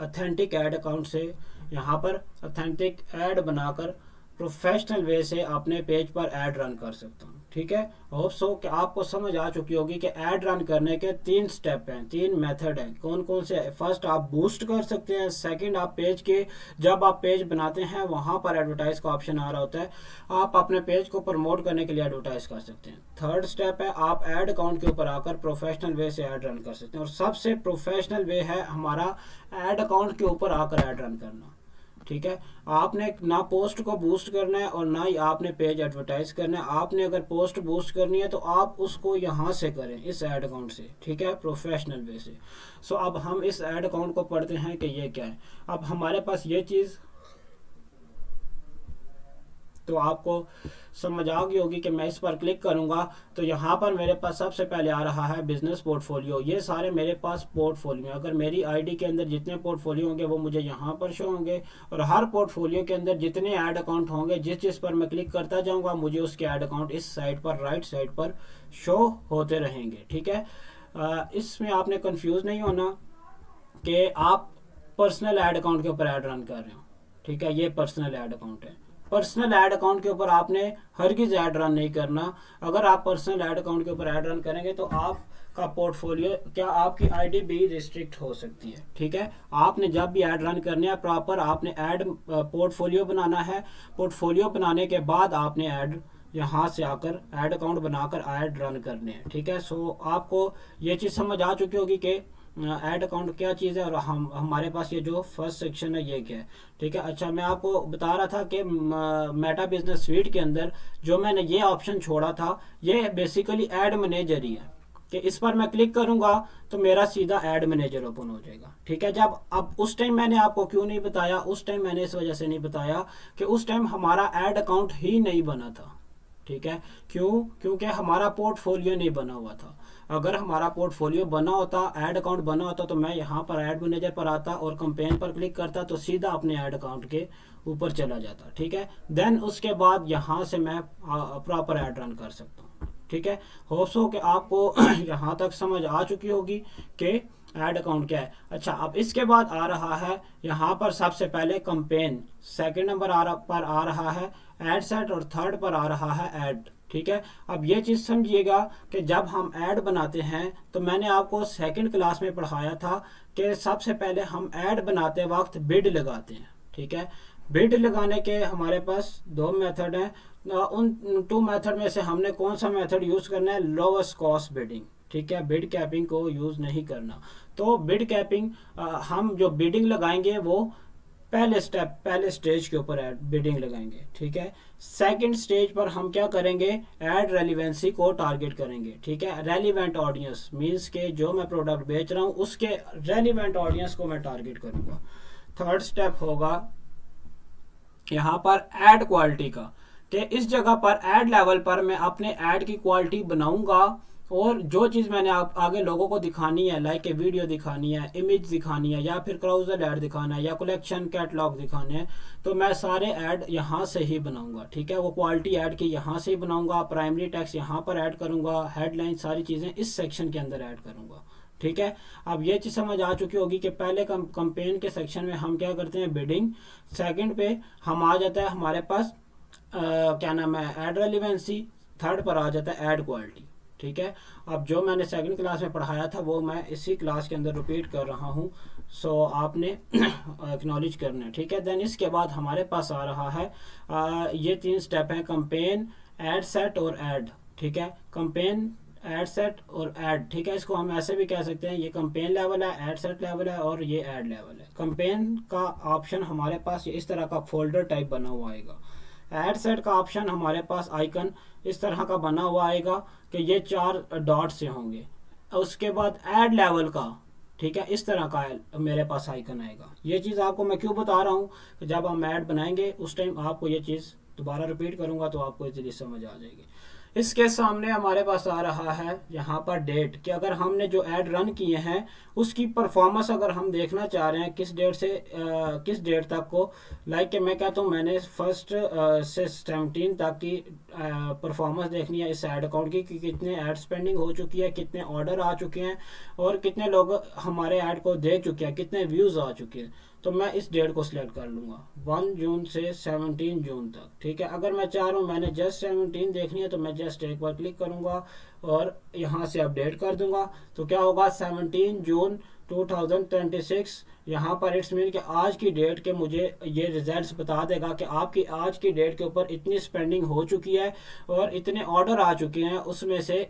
ऑथेंटिक ऐड अकाउंट से यहाँ पर ऑथेंटिक ऐड बनाकर प्रोफेशनल वे से अपने पेज पर ऐड रन कर सकता हूँ, ठीक है। होप सो कि आपको समझ आ चुकी होगी कि ऐड रन करने के 3 स्टेप हैं, 3 मेथड हैं। कौन कौन से? फर्स्ट आप बूस्ट कर सकते हैं, सेकंड आप पेज के जब आप पेज बनाते हैं वहाँ पर एडवर्टाइज का ऑप्शन आ रहा होता है, आप अपने पेज को प्रमोट करने के लिए एडवर्टाइज कर सकते हैं। थर्ड स्टेप है आप ऐड अकाउंट के ऊपर आकर प्रोफेशनल वे से ऐड रन कर सकते हैं, और सबसे प्रोफेशनल वे है हमारा ऐड अकाउंट के ऊपर आकर ऐड रन करना, ठीक है। आपने ना पोस्ट को बूस्ट करना है और ना ही आपने पेज एडवर्टाइज करना है। आपने अगर पोस्ट बूस्ट करनी है तो आप उसको यहाँ से करें, इस ऐड अकाउंट से, ठीक है, प्रोफेशनल वे से। सो अब हम इस ऐड अकाउंट को पढ़ते हैं कि ये क्या है। अब हमारे पास ये चीज़ तो आपको समझ आ गई होगी कि मैं इस पर क्लिक करूंगा तो यहाँ पर मेरे पास सबसे पहले आ रहा है बिजनेस पोर्टफोलियो। ये सारे मेरे पास पोर्टफोलियो हैं। अगर मेरी आईडी के अंदर जितने पोर्टफोलियो होंगे वो मुझे यहाँ पर शो होंगे, और हर पोर्टफोलियो के अंदर जितने ऐड अकाउंट होंगे जिस पर मैं क्लिक करता जाऊँगा मुझे उसके ऐड अकाउंट इस साइड पर राइट साइड पर शो होते रहेंगे, ठीक है। इसमें आपने कन्फ्यूज़ नहीं होना कि आप पर्सनल ऐड अकाउंट के ऊपर ऐड रन कर रहे हो, ठीक है। ये पर्सनल ऐड अकाउंट है। पर्सनल ऐड अकाउंट के ऊपर आपने हरगिज़ ऐड रन नहीं करना। अगर आप पर्सनल ऐड अकाउंट के ऊपर ऐड रन करेंगे तो आपका पोर्टफोलियो क्या आपकी आईडी भी रिस्ट्रिक्ट हो सकती है, ठीक है। आपने जब भी ऐड रन करने है प्रॉपर आपने ऐड पोर्टफोलियो बनाना है। पोर्टफोलियो बनाने के बाद आपने ऐड यहाँ से आकर ऐड अकाउंट बनाकर ऐड रन करने हैं, ठीक है। सो आपको ये चीज़ समझ आ चुकी होगी कि ऐड अकाउंट क्या चीज़ है और हमारे पास ये जो फर्स्ट सेक्शन है ये क्या है, ठीक है। अच्छा, मैं आपको बता रहा था कि मेटा बिजनेस स्वीट के अंदर जो मैंने ये ऑप्शन छोड़ा था ये बेसिकली ऐड मैनेजर ही है, कि इस पर मैं क्लिक करूंगा तो मेरा सीधा ऐड मैनेजर ओपन हो जाएगा, ठीक है। जब अब उस टाइम मैंने आपको क्यों नहीं बताया, उस टाइम मैंने इस वजह से नहीं बताया कि उस टाइम हमारा ऐड अकाउंट ही नहीं बना था, ठीक है। क्योंकि हमारा पोर्टफोलियो नहीं बना हुआ था। अगर हमारा पोर्टफोलियो बना होता, ऐड अकाउंट बना होता तो मैं यहाँ पर ऐड मैनेजर पर आता और कैंपेन पर क्लिक करता तो सीधा अपने ऐड अकाउंट के ऊपर चला जाता, ठीक है। देन उसके बाद यहाँ से मैं प्रॉपर ऐड रन कर सकता हूँ, ठीक है। होप्स हो कि आपको यहाँ तक समझ आ चुकी होगी कि ऐड अकाउंट क्या है। अच्छा, अब इसके बाद आ रहा है यहाँ पर सबसे पहले कैंपेन, सेकंड नंबर पर आ रहा है एड सेट और थर्ड पर आ रहा है ऐड, ठीक है। अब ये चीज़ समझिएगा कि जब हम ऐड बनाते हैं तो मैंने आपको सेकंड क्लास में पढ़ाया था कि सबसे पहले हम ऐड बनाते वक्त बिड लगाते हैं, ठीक है। बिड लगाने के हमारे पास दो मेथड हैं, उन टू मेथड में से हमने कौन सा मेथड यूज़ करना है, लोवेस्ट कॉस्ट बिडिंग, ठीक है। बिड कैपिंग को यूज़ नहीं करना। तो बिड कैपिंग हम जो बिडिंग लगाएंगे वो पहले स्टेज के ऊपर ऐड बिडिंग लगाएंगे, ठीक है। सेकंड स्टेज पर हम क्या करेंगे, ऐड रेलिवेंसी को टारगेट करेंगे, ठीक है। रेलिवेंट ऑडियंस मींस के जो मैं प्रोडक्ट बेच रहा हूँ उसके रेलिवेंट ऑडियंस को मैं टारगेट करूंगा। थर्ड स्टेप होगा यहाँ पर ऐड क्वालिटी का, कि इस जगह पर ऐड लेवल पर मैं अपने ऐड की क्वालिटी बनाऊंगा और जो चीज़ मैंने आप आगे लोगों को दिखानी है, लाइक ए वीडियो दिखानी है, इमेज दिखानी है, या फिर क्राउजल ऐड दिखाना है, या कलेक्शन कैटलॉग दिखाने हैं, तो मैं सारे ऐड यहाँ से ही बनाऊंगा, ठीक है। वो क्वालिटी ऐड की यहाँ से ही बनाऊंगा, प्राइमरी टेक्स्ट यहाँ पर ऐड करूंगा, हेडलाइन सारी चीज़ें इस सेक्शन के अंदर ऐड करूंगा, ठीक है। अब ये चीज़ समझ आ चुकी होगी कि पहले कंपेन के सेक्शन में हम क्या करते हैं, बिडिंग। सेकंड पे हम आ जाता है हमारे पास क्या नाम है, ऐड रेलिवेंसी। थर्ड पर आ जाता है ऐड क्वालिटी, ठीक है। अब जो मैंने सेकंड क्लास में पढ़ाया था वो मैं इसी क्लास के अंदर रिपीट कर रहा हूँ, सो आपने एक्नॉलेज करना है, ठीक है। देन इसके बाद हमारे पास आ रहा है ये तीन स्टेप हैं, कंपेन, ऐड सेट और ऐड, ठीक है। कंपेन, ऐड सेट और ऐड, ठीक है। इसको हम ऐसे भी कह सकते हैं, ये कंपेन लेवल है, ऐड सेट लेवल है और ये ऐड लेवल है। कंपेन का ऑप्शन हमारे पास इस तरह का फोल्डर टाइप बना हुआ आएगा। ऐड सेट का ऑप्शन हमारे पास आइकन इस तरह का बना हुआ आएगा कि ये 4 डॉट से होंगे। उसके बाद ऐड लेवल का, ठीक है, इस तरह का मेरे पास आइकन आएगा। ये चीज़ आपको मैं क्यों बता रहा हूँ कि जब हम ऐड बनाएंगे उस टाइम आपको ये चीज़ दोबारा रिपीट करूँगा तो आपको इजीली समझ आ जाएगी। इसके सामने हमारे पास आ रहा है यहाँ पर डेट, कि अगर हमने जो ऐड रन किए हैं उसकी परफॉर्मेंस अगर हम देखना चाह रहे हैं किस डेट से किस डेट तक को, लाइक कि मैं कहता हूँ मैंने फर्स्ट से 17 तक की परफॉर्मेंस देखनी है इस ऐड अकाउंट की, कि कितने ऐड स्पेंडिंग हो चुकी है, कितने ऑर्डर आ चुके हैं और कितने लोग हमारे ऐड को देख चुके हैं, कितने व्यूज़ आ चुके हैं। तो मैं इस डेट को सिलेक्ट कर लूँगा 1 जून से 17 जून तक, ठीक है। अगर मैं चाह रहा हूँ मैंने जस्ट 17 देखनी है तो मैं जस्ट एक बार क्लिक करूँगा और यहाँ से अपडेट कर दूँगा। तो क्या होगा, 17 जून 2026 यहाँ पर इट्स मीन कि आज की डेट के मुझे ये रिजल्ट्स बता देगा कि आपकी आज की डेट के ऊपर इतनी स्पेंडिंग हो चुकी है और इतने ऑर्डर आ चुके हैं, उसमें से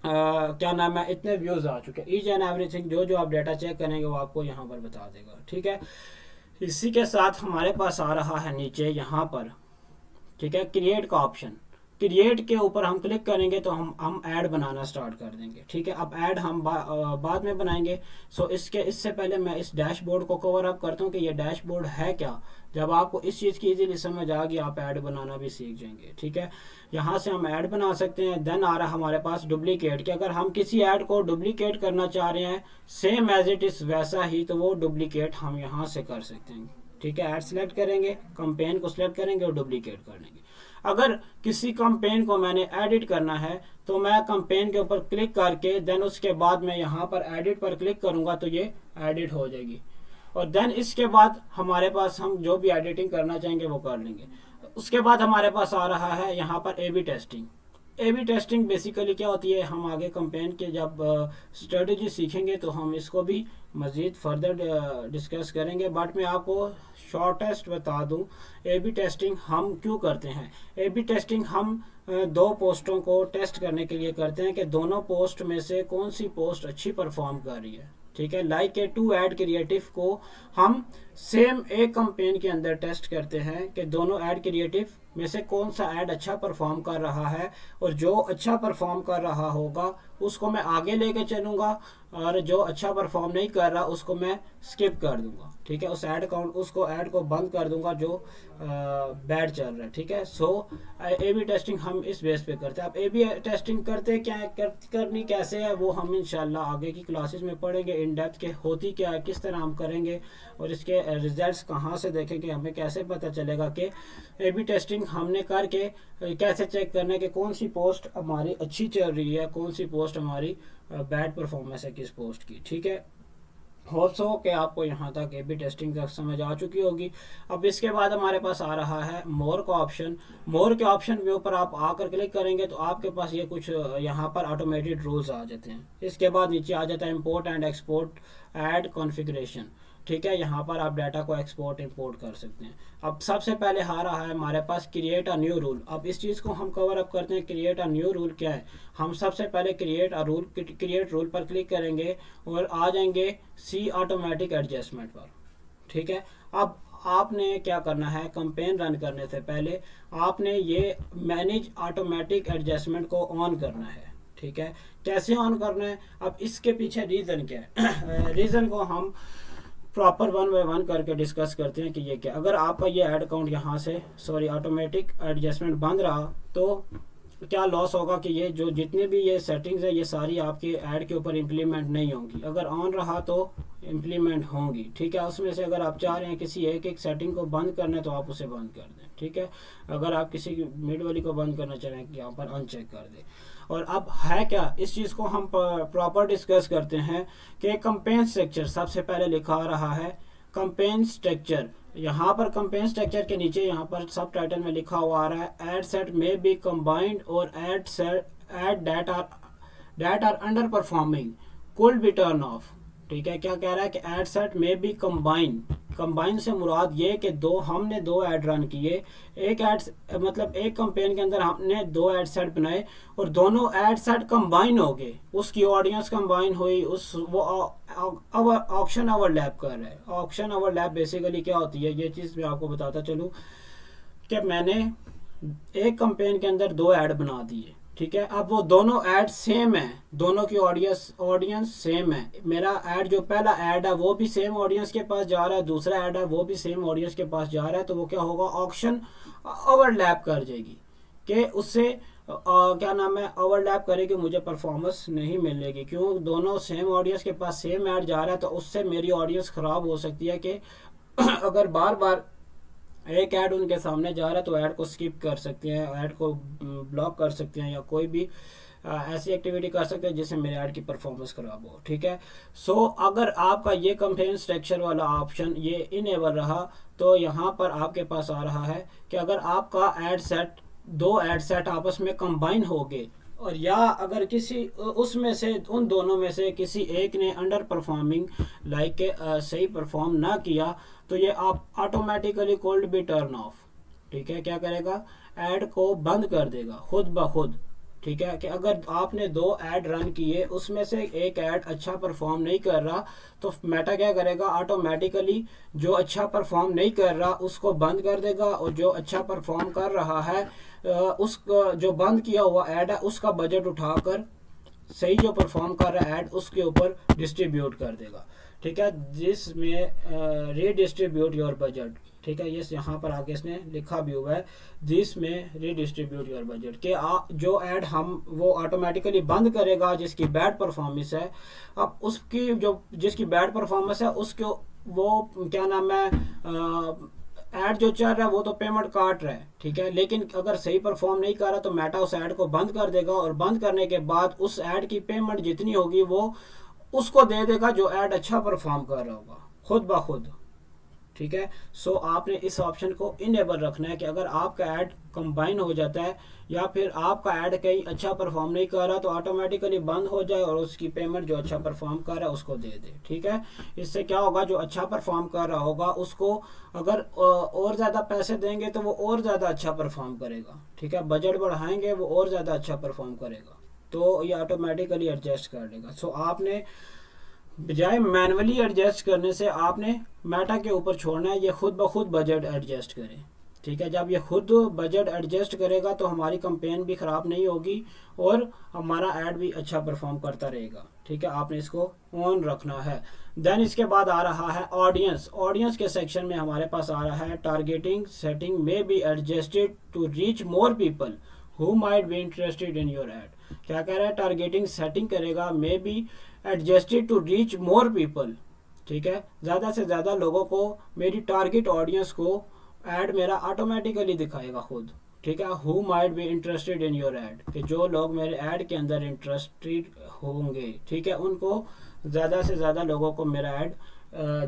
क्या नाम है, इतने व्यूज़ आ चुके हैं। ईच एंड एवरीथिंग जो आप डाटा चेक करेंगे वो आपको यहाँ पर बता देगा, ठीक है। इसी के साथ हमारे पास आ रहा है नीचे यहाँ पर, ठीक है, क्रिएट का ऑप्शन। क्रिएट के ऊपर हम क्लिक करेंगे तो हम ऐड बनाना स्टार्ट कर देंगे, ठीक है। अब ऐड हम बाद में बनाएंगे। सो इससे पहले मैं इस डैशबोर्ड को कवर अप करता हूँ कि ये डैशबोर्ड है क्या। जब आपको इस चीज़ की इजीली समझ आ गई आप ऐड बनाना भी सीख जाएंगे, ठीक है। यहाँ से हम ऐड बना सकते हैं। देन आ रहा हमारे पास डुप्लीकेट, कि अगर हम किसी ऐड को डुप्लीकेट करना चाह रहे हैं सेम एज इट इज़ वैसा ही, तो वो डुप्लीकेट हम यहाँ से कर सकते हैं, ठीक है। ऐड सेलेक्ट करेंगे, कंपेन को सिलेक्ट करेंगे और डुप्लीकेट कर लेंगे। अगर किसी कंपेन को मैंने एडिट करना है तो मैं कंपेन के ऊपर क्लिक करके देन उसके बाद मैं यहाँ पर एडिट पर क्लिक करूँगा तो ये एडिट हो जाएगी। और देन इसके बाद हमारे पास हम जो भी एडिटिंग करना चाहेंगे वो कर लेंगे। उसके बाद हमारे पास आ रहा है यहाँ पर A B testing. A B testing basically क्या होती है, हम आगे कंपेन के जब स्ट्रेटजी सीखेंगे तो हम इसको भी मज़ीद फर्दर डिस्कस करेंगे, बट मैं आपको शॉर्टेस्ट बता दूं ए बी टेस्टिंग हम क्यों करते हैं। ए बी टेस्टिंग हम दो पोस्टों को टेस्ट करने के लिए करते हैं कि दोनों पोस्ट में से कौन सी पोस्ट अच्छी परफॉर्म कर रही है, ठीक है। Like A two ad creative को हम सेम एक कंपेन के अंदर टेस्ट करते हैं कि दोनों ऐड क्रिएटिव में से कौन सा ऐड अच्छा परफॉर्म कर रहा है, और जो अच्छा परफॉर्म कर रहा होगा उसको मैं आगे लेके चलूँगा और जो अच्छा परफॉर्म नहीं कर रहा उसको मैं स्किप कर दूंगा, ठीक है। उस ऐड को बंद कर दूंगा जो बैड चल रहा है, ठीक है। सो ए बी टेस्टिंग हम इस बेस पे करते हैं। अब ए बी टेस्टिंग करते क्या है, करनी कैसे है वो हम इंशाल्लाह आगे की क्लासेस में पढ़ेंगे इन डेप्थ के, होती क्या है, किस तरह हम करेंगे और इसके रिजल्ट्स कहाँ से देखेंगे, हमें कैसे पता चलेगा कि ए बी टेस्टिंग हमने करके कैसे चेक करना है कि कौन सी पोस्ट हमारी अच्छी चल रही है, कौन सी पोस्ट हमारी बैड परफॉर्मेंस है किस पोस्ट की, ठीक है। होप सो कि आपको यहाँ तक ए बी टेस्टिंग तक समझ आ चुकी होगी। अब इसके बाद हमारे पास आ रहा है मोर का ऑप्शन। मोर के ऑप्शन के ऊपर आप आकर क्लिक करेंगे तो आपके पास ये कुछ यहाँ पर ऑटोमेटेड रूल्स आ जाते हैं। इसके बाद नीचे आ जाता है import and export add configuration. ठीक है, यहाँ पर आप डाटा को एक्सपोर्ट इंपोर्ट कर सकते हैं। अब सबसे पहले आ रहा है हमारे पास क्रिएट अ न्यू रूल। अब इस चीज़ को हम कवर अप करते हैं। क्रिएट अ न्यू रूल क्या है? हम सबसे पहले क्रिएट रूल पर क्लिक करेंगे और आ जाएंगे सी ऑटोमेटिक एडजस्टमेंट पर। ठीक है, अब आपने क्या करना है, कंपेन रन करने से पहले आपने ये मैनेज ऑटोमेटिक एडजस्टमेंट को ऑन करना है। ठीक है, कैसे ऑन करना है? अब इसके पीछे रीज़न क्या है? रीज़न को हम प्रॉपर वन बाय वन करके डिस्कस करते हैं कि ये क्या। अगर आपका ये ऐड अकाउंट यहाँ से ऑटोमेटिक एडजस्टमेंट बंद रहा तो क्या लॉस होगा कि ये जो जितने भी ये सेटिंग्स है ये सारी आपके ऐड के ऊपर इम्प्लीमेंट नहीं होंगी। अगर ऑन रहा तो इम्प्लीमेंट होंगी। ठीक है, उसमें से अगर आप चाह रहे हैं किसी एक एक सेटिंग को बंद करना है तो आप उसे बंद कर दें। ठीक है, अगर आप किसी मिड वाली को बंद करना चाह रहे हैं कि यहाँ पर अनचेक कर दें। और अब है क्या, इस चीज़ को हम प्रॉपर डिस्कस करते हैं कि कंपेन स्ट्रक्चर सबसे पहले लिखा रहा है कंपेन स्ट्रक्चर। यहाँ पर कंपेन स्ट्रक्चर के नीचे यहाँ पर सब टाइटल में लिखा हुआ आ रहा है ऐड सेट में बी कंबाइंड और ad that are under performing could be turn off. ठीक है, क्या कह रहा है कि ऐड सेट में बी कंबाइन से मुराद ये कि हमने दो ऐड रन किए। एक ऐड मतलब एक कंपेन के अंदर हमने दो ऐड सेट बनाए और दोनों ऐड सेट कंबाइन हो गए, उसकी ऑडियंस कंबाइन हुई, वो ऑक्शन ओवरलैप कर रहा है। ऑक्शन ओवरलैप बेसिकली क्या होती है, ये चीज़ मैं आपको बताता चलूँ कि मैंने एक कंपेन के अंदर दो ऐड बना दिए। ठीक है, अब वो दोनों ऐड सेम है, दोनों की ऑडियंस सेम है। मेरा ऐड जो पहला ऐड है वो भी सेम ऑडियंस के पास जा रहा है, दूसरा ऐड है वो भी सेम ऑडियंस के पास जा रहा है। तो वो क्या होगा, ऑक्शन ओवरलैप कर जाएगी कि उससे क्या नाम है, ओवरलैप करेगी, मुझे परफॉर्मेंस नहीं मिलेगी। क्यों? दोनों सेम ऑडियंस के पास सेम ऐड जा रहा है तो उससे मेरी ऑडियंस ख़राब हो सकती है कि अगर बार बार एक ऐड उनके सामने जा रहा है तो ऐड को स्किप कर सकते हैं, ऐड को ब्लॉक कर सकते हैं या कोई भी ऐसी एक्टिविटी कर सकते हैं जिससे मेरे ऐड की परफॉर्मेंस खराब हो। ठीक है, सो अगर आपका ये कंपेन स्ट्रक्चर वाला ऑप्शन ये इनेबल रहा तो यहाँ पर आपके पास आ रहा है कि अगर आपका दो ऐड सेट आपस में कंबाइन हो गए और या अगर किसी उसमें से उन दोनों में से किसी एक ने अंडर परफॉर्मिंग लाइक के सही परफॉर्म ना किया तो ये आप automatically cold B turn off. ठीक है, क्या करेगा, ऐड को बंद कर देगा खुद ब खुद। ठीक है, कि अगर आपने दो ऐड रन किए उसमें से एक ऐड अच्छा परफॉर्म नहीं कर रहा तो मेटा क्या करेगा, ऑटोमेटिकली जो अच्छा परफॉर्म नहीं कर रहा उसको बंद कर देगा और जो अच्छा परफॉर्म कर रहा है उसका जो बंद किया हुआ ऐड है उसका बजट उठाकर सही जो परफॉर्म कर रहा है ऐड उसके ऊपर डिस्ट्रीब्यूट कर देगा। ठीक है, जिसमें रीडिस्ट्रीब्यूट योर बजट। ठीक है, ये यहाँ पर आगे इसने लिखा भी हुआ है जिसमें रीडिस्ट्रीब्यूट योर बजट के जो ऐड हम वो ऑटोमेटिकली बंद करेगा जिसकी बैड परफॉर्मेंस है। अब उसकी जो जिसकी बैड परफॉर्मेंस है उसको वो क्या नाम है ऐड जो चल रहा है वो तो पेमेंट काट रहा है। ठीक है, लेकिन अगर सही परफॉर्म नहीं कर रहा तो मेटा उस ऐड को बंद कर देगा और बंद करने के बाद उस ऐड की पेमेंट जितनी होगी वो उसको दे देगा जो ऐड अच्छा परफॉर्म कर रहा होगा खुद ब खुद। ठीक है, सो आपने इस ऑप्शन को इनेबल रखना है कि अगर आपका ऐड कंबाइन हो जाता है या फिर आपका ऐड कहीं अच्छा परफॉर्म नहीं कर रहा तो ऑटोमेटिकली बंद हो जाए और उसकी पेमेंट जो अच्छा परफॉर्म कर रहा है उसको दे दे। ठीक है, इससे क्या होगा, जो अच्छा परफॉर्म कर रहा होगा उसको अगर और ज़्यादा पैसे देंगे तो वो और ज़्यादा अच्छा परफॉर्म करेगा। ठीक है, बजट बढ़ाएंगे वो और ज़्यादा अच्छा परफॉर्म करेगा तो ये ऑटोमेटिकली एडजस्ट कर देगा। सो आपने बजाय मैनुअली एडजस्ट करने से आपने मेटा के ऊपर छोड़ना है, ये खुद ब खुद बजट एडजस्ट करे। ठीक है, जब ये खुद बजट एडजस्ट करेगा तो हमारी कंपेन भी ख़राब नहीं होगी और हमारा ऐड भी अच्छा परफॉर्म करता रहेगा। ठीक है, आपने इसको ऑन रखना है। देन इसके बाद आ रहा है ऑडियंस के सेक्शन में हमारे पास आ रहा है टारगेटिंग सेटिंग में be adjusted to reach more people who might be interested in your ad. क्या कह रहा है, टारगेटिंग सेटिंग करेगा may be adjusted to reach more people. ठीक है, ज़्यादा से ज़्यादा लोगों को मेरी टारगेट ऑडियंस को ऐड मेरा ऑटोमेटिकली दिखाएगा खुद। ठीक है, who might be interested in your ad कि जो लोग मेरे ऐड के अंदर इंटरेस्टेड होंगे। ठीक है, उनको ज़्यादा से ज़्यादा लोगों को मेरा ऐड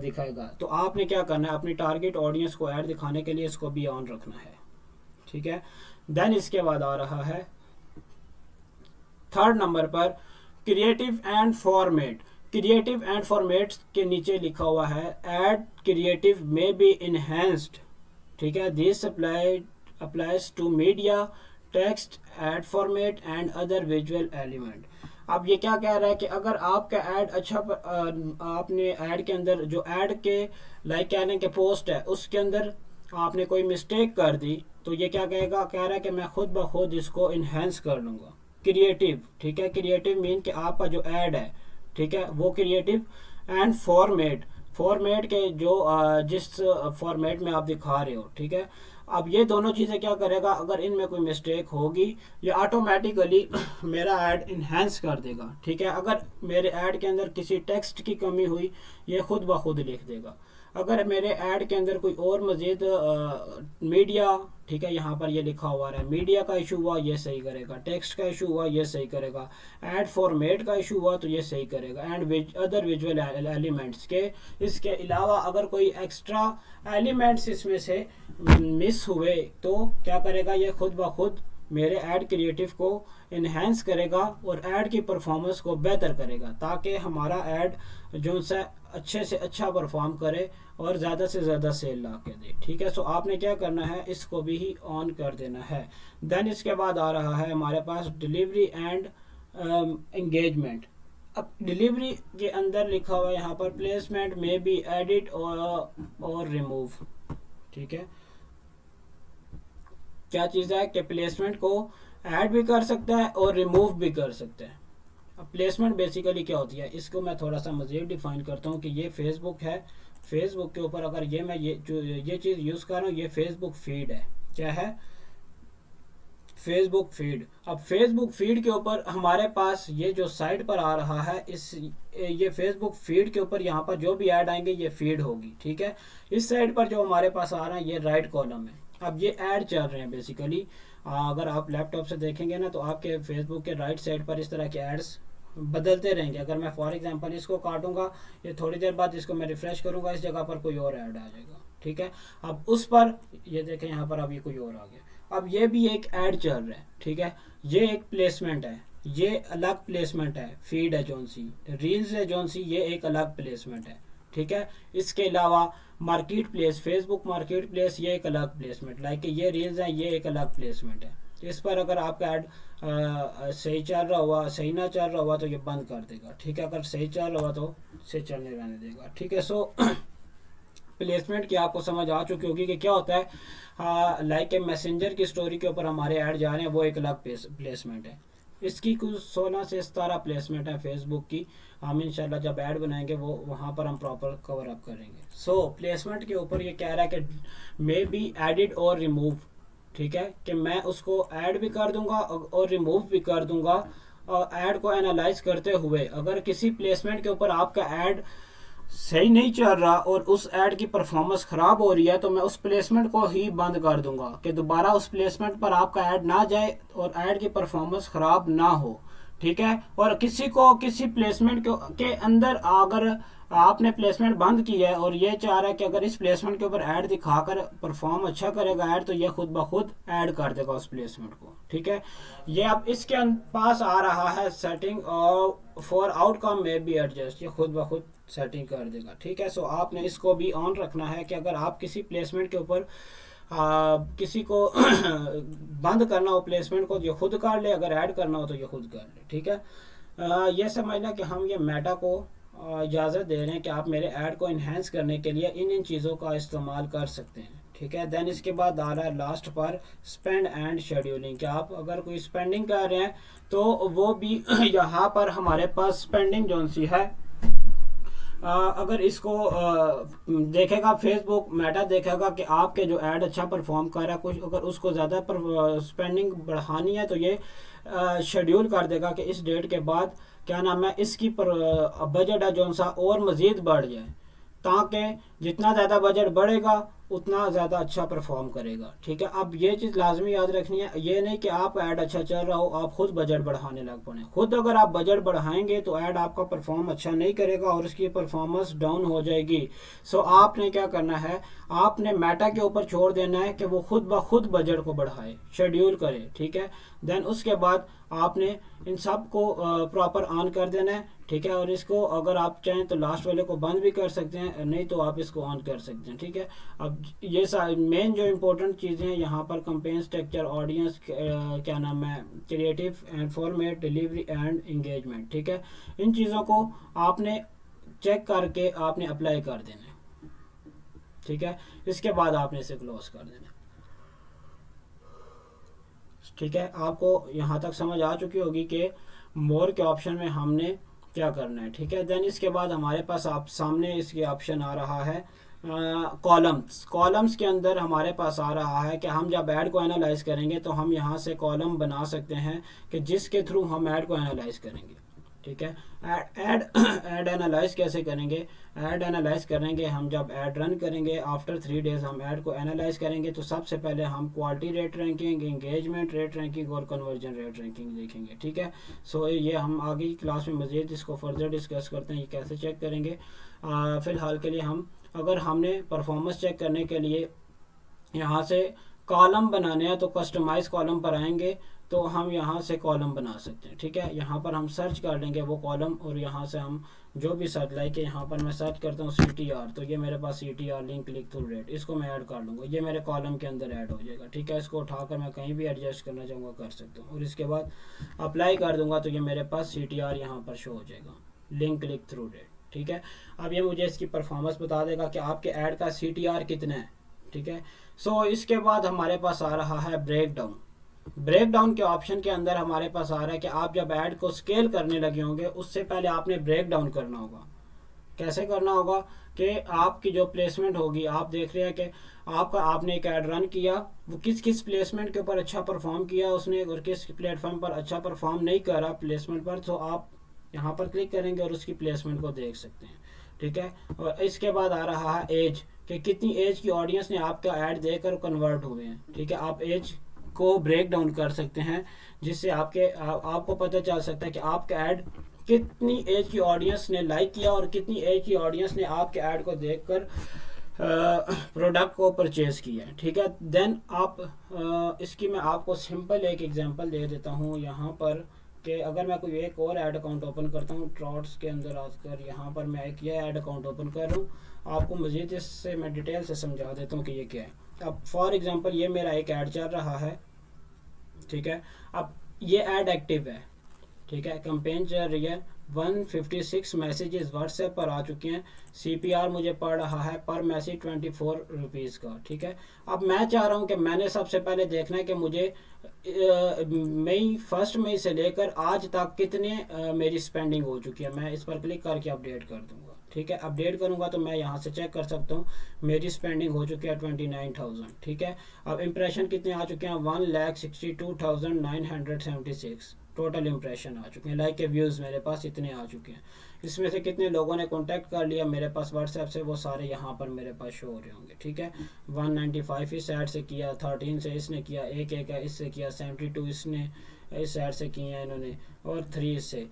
दिखाएगा। तो आपने क्या करना है, अपनी टारगेट ऑडियंस को ऐड दिखाने के लिए इसको भी ऑन रखना है, ठीक है। देन इसके बाद आ रहा है थर्ड नंबर पर creative and format. Creative and format के नीचे लिखा हुआ है एड क्रिएटिव में बी इनहेंस्ड, ठीक है। This applies to media, text, ad format and other visual element. अब ये क्या कह रहा है कि अगर आपका ऐड अच्छा आपने ऐड के अंदर जो ऐड के लाइक कहने के पोस्ट है उसके अंदर आपने कोई मिस्टेक कर दी, तो ये क्या कहेगा, कह रहा है कि मैं खुद ब खुद इसको इन्हेंस कर लूँगा। क्रिएटिव, ठीक है। क्रिएटिव मीन कि आपका जो ऐड है, ठीक है, वो क्रिएटिव। एंड फॉर्मेट, फॉर्मेट के जो जिस फॉर्मेट में आप दिखा रहे हो, ठीक है। अब ये दोनों चीज़ें क्या करेगा, अगर इनमें कोई मिस्टेक होगी ये ऑटोमेटिकली मेरा ऐड इन्हेंस कर देगा, ठीक है। अगर मेरे ऐड के अंदर किसी टेक्स्ट की कमी हुई ये खुद ब खुद लिख देगा। अगर मेरे ऐड के अंदर कोई और मज़ीद मीडिया, ठीक है, यहाँ पर ये लिखा हुआ है मीडिया का इशू हुआ ये सही करेगा, टेक्स्ट का इशू हुआ ये सही करेगा, ऐड फॉर्मेट का इशू हुआ तो ये सही करेगा, एंड अदर विजुअल एलिमेंट्स के इसके अलावा अगर कोई एक्स्ट्रा एलिमेंट्स इसमें से मिस हुए तो क्या करेगा, ये खुद ब खुद मेरे ऐड क्रिएटिव को इन्हेंस करेगा और ऐड की परफॉर्मेंस को बेहतर करेगा, ताकि हमारा ऐड जो सा अच्छे से अच्छा परफॉर्म करे और ज़्यादा से ज़्यादा सेल ला के दे, ठीक है। सो आपने क्या करना है, इसको भी ही ऑन कर देना है। देन इसके बाद आ रहा है हमारे पास डिलीवरी एंड एंगेजमेंट। अब डिलीवरी के अंदर लिखा हुआ है यहाँ पर प्लेसमेंट में बी एडिट और रिमूव, ठीक है। क्या चीज़ है कि प्लेसमेंट को ऐड भी कर सकता है और रिमूव भी कर सकता है। अब प्लेसमेंट बेसिकली क्या होती है, इसको मैं थोड़ा सा मज़ीद डिफाइन करता हूँ कि ये फेसबुक है, फेसबुक के ऊपर अगर ये मैं ये चीज़ यूज़ कर रहा हूँ, ये फेसबुक फीड है। क्या है, फेसबुक फीड। अब फेसबुक फीड के ऊपर हमारे पास ये जो साइट पर आ रहा है, ये फेसबुक फीड के ऊपर यहाँ पर जो भी ऐड आएंगे ये फीड होगी, ठीक है। इस साइड पर जो हमारे पास आ रहा है ये राइट कॉलम है। अब ये ऐड चल रहे हैं बेसिकली, अगर आप लैपटॉप से देखेंगे ना तो आपके फेसबुक के राइट साइड पर इस तरह के एड्स बदलते रहेंगे। अगर मैं फॉर एग्जांपल इसको काटूंगा, ये थोड़ी देर बाद इसको मैं रिफ्रेश करूंगा, इस जगह पर कोई और ऐड आ जाएगा, ठीक है। अब उस पर ये देखें, यहाँ पर अब ये कोई और आ गया। अब ये भी एक ऐड चल रहा है, ठीक है। ये एक प्लेसमेंट है, ये अलग प्लेसमेंट है। फीड है जौन सी, रील्स है जौन सी, ये एक अलग प्लेसमेंट है, ठीक है। इसके अलावा market place, Facebook market place, ये एक अलग प्लेसमेंट, लाइक ये रील्स है, ये एक अलग प्लेसमेंट है। इस पर अगर आपका ऐड सही चल रहा हुआ, सही ना चल रहा हुआ तो ये बंद कर देगा, ठीक है। अगर सही चल रहा हुआ तो इसे चलने रहने देगा, ठीक है। सो प्लेसमेंट की आपको समझ आ चुकी होगी कि क्या होता है। लाइक ए मैसेंजर की स्टोरी के ऊपर हमारे ऐड जा रहे हैं, वो एक अलग प्लेसमेंट है। इसकी कुछ 16 से 17 प्लेसमेंट है फेसबुक की। हम इंशाल्लाह जब ऐड बनाएंगे वो वहाँ पर हम प्रॉपर कवर अप करेंगे। सो प्लेसमेंट के ऊपर ये कह रहा है कि मे बी एडिड और रिमूव, ठीक है, कि मैं उसको ऐड भी कर दूंगा और रिमूव भी कर दूंगा। और ऐड को एनालाइज करते हुए अगर किसी प्लेसमेंट के ऊपर आपका ऐड सही नहीं चल रहा और उस ऐड की परफॉर्मेंस ख़राब हो रही है तो मैं उस प्लेसमेंट को ही बंद कर दूंगा कि दोबारा उस प्लेसमेंट पर आपका ऐड ना जाए और ऐड की परफॉर्मेंस ख़राब ना हो, ठीक है। और किसी को किसी प्लेसमेंट के अंदर अगर आपने प्लेसमेंट बंद किया है और ये चाह रहा है कि अगर इस प्लेसमेंट के ऊपर ऐड दिखाकर परफॉर्म अच्छा करेगा ऐड, तो ये खुद ब खुद ऐड कर देगा उस प्लेसमेंट को, ठीक है। ये अब इसके पास आ रहा है सेटिंग फॉर आउटकम में बी एडजस्ट, ये खुद ब खुद सेटिंग कर देगा, ठीक है। सो आपने इसको भी ऑन रखना है कि अगर आप किसी प्लेसमेंट के ऊपर किसी को बंद करना हो प्लेसमेंट को, ये खुद कर ले, अगर ऐड करना हो तो ये खुद कर ले, ठीक है। ये समझना कि हम ये मेटा को इजाज़त दे रहे हैं कि आप मेरे ऐड को इन्हेंस करने के लिए इन चीज़ों का इस्तेमाल कर सकते हैं, ठीक है। देन इसके बाद आ रहा है लास्ट पर स्पेंड एंड शेड्यूलिंग, कि आप अगर कोई स्पेंडिंग कर रहे हैं तो वो भी यहाँ पर हमारे पास स्पेंडिंग जो सी है अगर इसको देखेगा फेसबुक मेटा देखेगा कि आपके जो ऐड अच्छा परफॉर्म कर रहा है कुछ, अगर उसको ज़्यादा स्पेंडिंग बढ़ानी है तो ये शेड्यूल कर देगा कि इस डेट के बाद क्या नाम है इसकी बजट है जो सा और मज़ीद बढ़ जाए, ताकि जितना ज़्यादा बजट बढ़ेगा उतना ज़्यादा अच्छा परफॉर्म करेगा। ठीक है, अब ये चीज़ लाजमी याद रखनी है, ये नहीं कि आप ऐड अच्छा चल रहा हो आप खुद बजट बढ़ाने लग पड़े। खुद अगर आप बजट बढ़ाएंगे तो ऐड आपका परफॉर्म अच्छा नहीं करेगा और उसकी परफॉर्मेंस डाउन हो जाएगी। सो आपने क्या करना है, आपने मेटा के ऊपर छोड़ देना है कि वो खुद ब खुद बजट को बढ़ाए, शेड्यूल करे। ठीक है, देन उसके बाद आपने इन सब को प्रॉपर ऑन कर देना है। ठीक है, और इसको अगर आप चाहें तो लास्ट वाले को बंद भी कर सकते हैं, नहीं तो आप इसको ऑन कर सकते हैं। ठीक है, अब ये मेन जो इम्पोर्टेंट चीज़ें हैं यहाँ पर, कंपेन स्ट्रक्चर, ऑडियंस, क्या नाम है, creative and format, delivery and engagement. ठीक है, इन चीज़ों को आपने चेक करके आपने अप्लाई कर देना है। ठीक है, इसके बाद आपने इसे क्लोज कर देना है। ठीक है, आपको यहाँ तक समझ आ चुकी होगी कि मोर के ऑप्शन में हमने क्या करना है। ठीक है, देन इसके बाद हमारे पास आप सामने इसके ऑप्शन आ रहा है कॉलम्स। कॉलम्स के अंदर हमारे पास आ रहा है कि हम जब ऐड को एनालाइज करेंगे तो हम यहाँ से कॉलम बना सकते हैं कि जिसके थ्रू हम ऐड को एनालाइज करेंगे। ठीक है, ऐड एनालाइज कैसे करेंगे, ऐड एनालाइज करेंगे हम जब ऐड रन करेंगे, आफ्टर 3 डेज हम ऐड को एनालाइज करेंगे। तो सबसे पहले हम quality rate ranking, engagement rate ranking और कन्वर्जन रेट रैंकिंग देखेंगे। ठीक है, सो ये हम आगे की क्लास में मज़ीद इसको फर्दर डिस्कस करते हैं, ये कैसे चेक करेंगे। फ़िलहाल के लिए हम, अगर हमने परफॉर्मेंस चेक करने के लिए यहाँ से कॉलम बनाने हैं तो कस्टमाइज कॉलम पर आएंगे तो हम यहाँ से कॉलम बना सकते हैं। ठीक है, यहाँ पर हम सर्च कर लेंगे वो कॉलम और यहाँ से हम जो भी सर्च, लाइक यहाँ पर मैं सर्च करता हूँ CTR, तो ये मेरे पास CTR link click through rate, इसको मैं ऐड कर लूँगा, ये मेरे कॉलम के अंदर ऐड हो जाएगा। ठीक है, इसको उठाकर मैं कहीं भी एडजस्ट करना चाहूँगा कर सकता हूँ और इसके बाद अप्लाई कर दूँगा तो ये मेरे पास CTR यहाँ पर शो हो जाएगा, लिंक क्लिक थ्रू रेट। ठीक है, अब ये मुझे इसकी परफॉर्मेंस बता देगा कि आपके ऐड का CTR कितना है। ठीक है, सो इसके बाद हमारे पास आ रहा है ब्रेक डाउन। ब्रेक डाउन के ऑप्शन के अंदर हमारे पास आ रहा है कि आप जब ऐड को स्केल करने लगे होंगे उससे पहले आपने ब्रेक डाउन करना होगा। कैसे करना होगा कि आपकी जो प्लेसमेंट होगी, आप देख रहे हैं कि आपने एक ऐड रन किया, वो किस किस प्लेसमेंट के ऊपर अच्छा परफॉर्म किया उसने और किस प्लेटफॉर्म पर अच्छा परफॉर्म नहीं करा प्लेसमेंट पर, तो आप यहाँ पर क्लिक करेंगे और उसकी प्लेसमेंट को देख सकते हैं। ठीक है, और इसके बाद आ रहा है एज, कि कितनी एज की ऑडियंस ने आपका ऐड देकर कन्वर्ट हुए हैं। ठीक है, आप एज को ब्रेक डाउन कर सकते हैं जिससे आपको पता चल सकता है कि आपका ऐड कितनी एज की ऑडियंस ने लाइक किया और कितनी एज की ऑडियंस ने आपके ऐड को देखकर प्रोडक्ट को परचेज किया है। ठीक है, देन आप इसकी मैं आपको सिंपल एक एग्जांपल दे देता हूँ यहाँ पर, कि अगर मैं कोई एक और ऐड अकाउंट ओपन करता हूँ ट्रॉट्स के अंदर आकर, यहाँ पर मैं एक ये ऐड अकाउंट ओपन कर रहा हूँ, आपको मज़ीद इससे मैं डिटेल से समझा देता हूँ कि ये क्या है। अब फॉर एग्जांपल ये मेरा एक ऐड चल रहा है। ठीक है, अब ये ऐड एक्टिव है। ठीक है, कंपेन चल रही है, 156 मैसेजेस व्हाट्सएप पर आ चुके हैं, CPR मुझे पड़ रहा है पर मैसेज 24 रुपीज़ का। ठीक है, अब मैं चाह रहा हूँ कि मैंने सबसे पहले देखना है कि मुझे फर्स्ट मई से लेकर आज तक कितने मेरी स्पेंडिंग हो चुकी है। मैं इस पर क्लिक करके अपडेट कर दूंगा। ठीक है, अपडेट करूंगा तो मैं यहाँ से चेक कर सकता हूँ मेरी स्पेंडिंग हो चुकी है 29,000। ठीक है, अब इम्प्रेशन कितने आ चुके हैं, 1,62,976 टोटल इम्प्रेशन आ चुके हैं। लाइक के व्यूज़ मेरे पास इतने आ चुके हैं। इसमें से कितने लोगों ने कांटेक्ट कर लिया मेरे पास व्हाट्सएप से, वो सारे यहाँ पर मेरे पास शो हो रहे होंगे। ठीक है, 195 इस ऐड से किया, 13 से इसने किया, एक इससे किया, 72 इसने इस ऐड से किए हैं इन्होंने, और 3 इससे।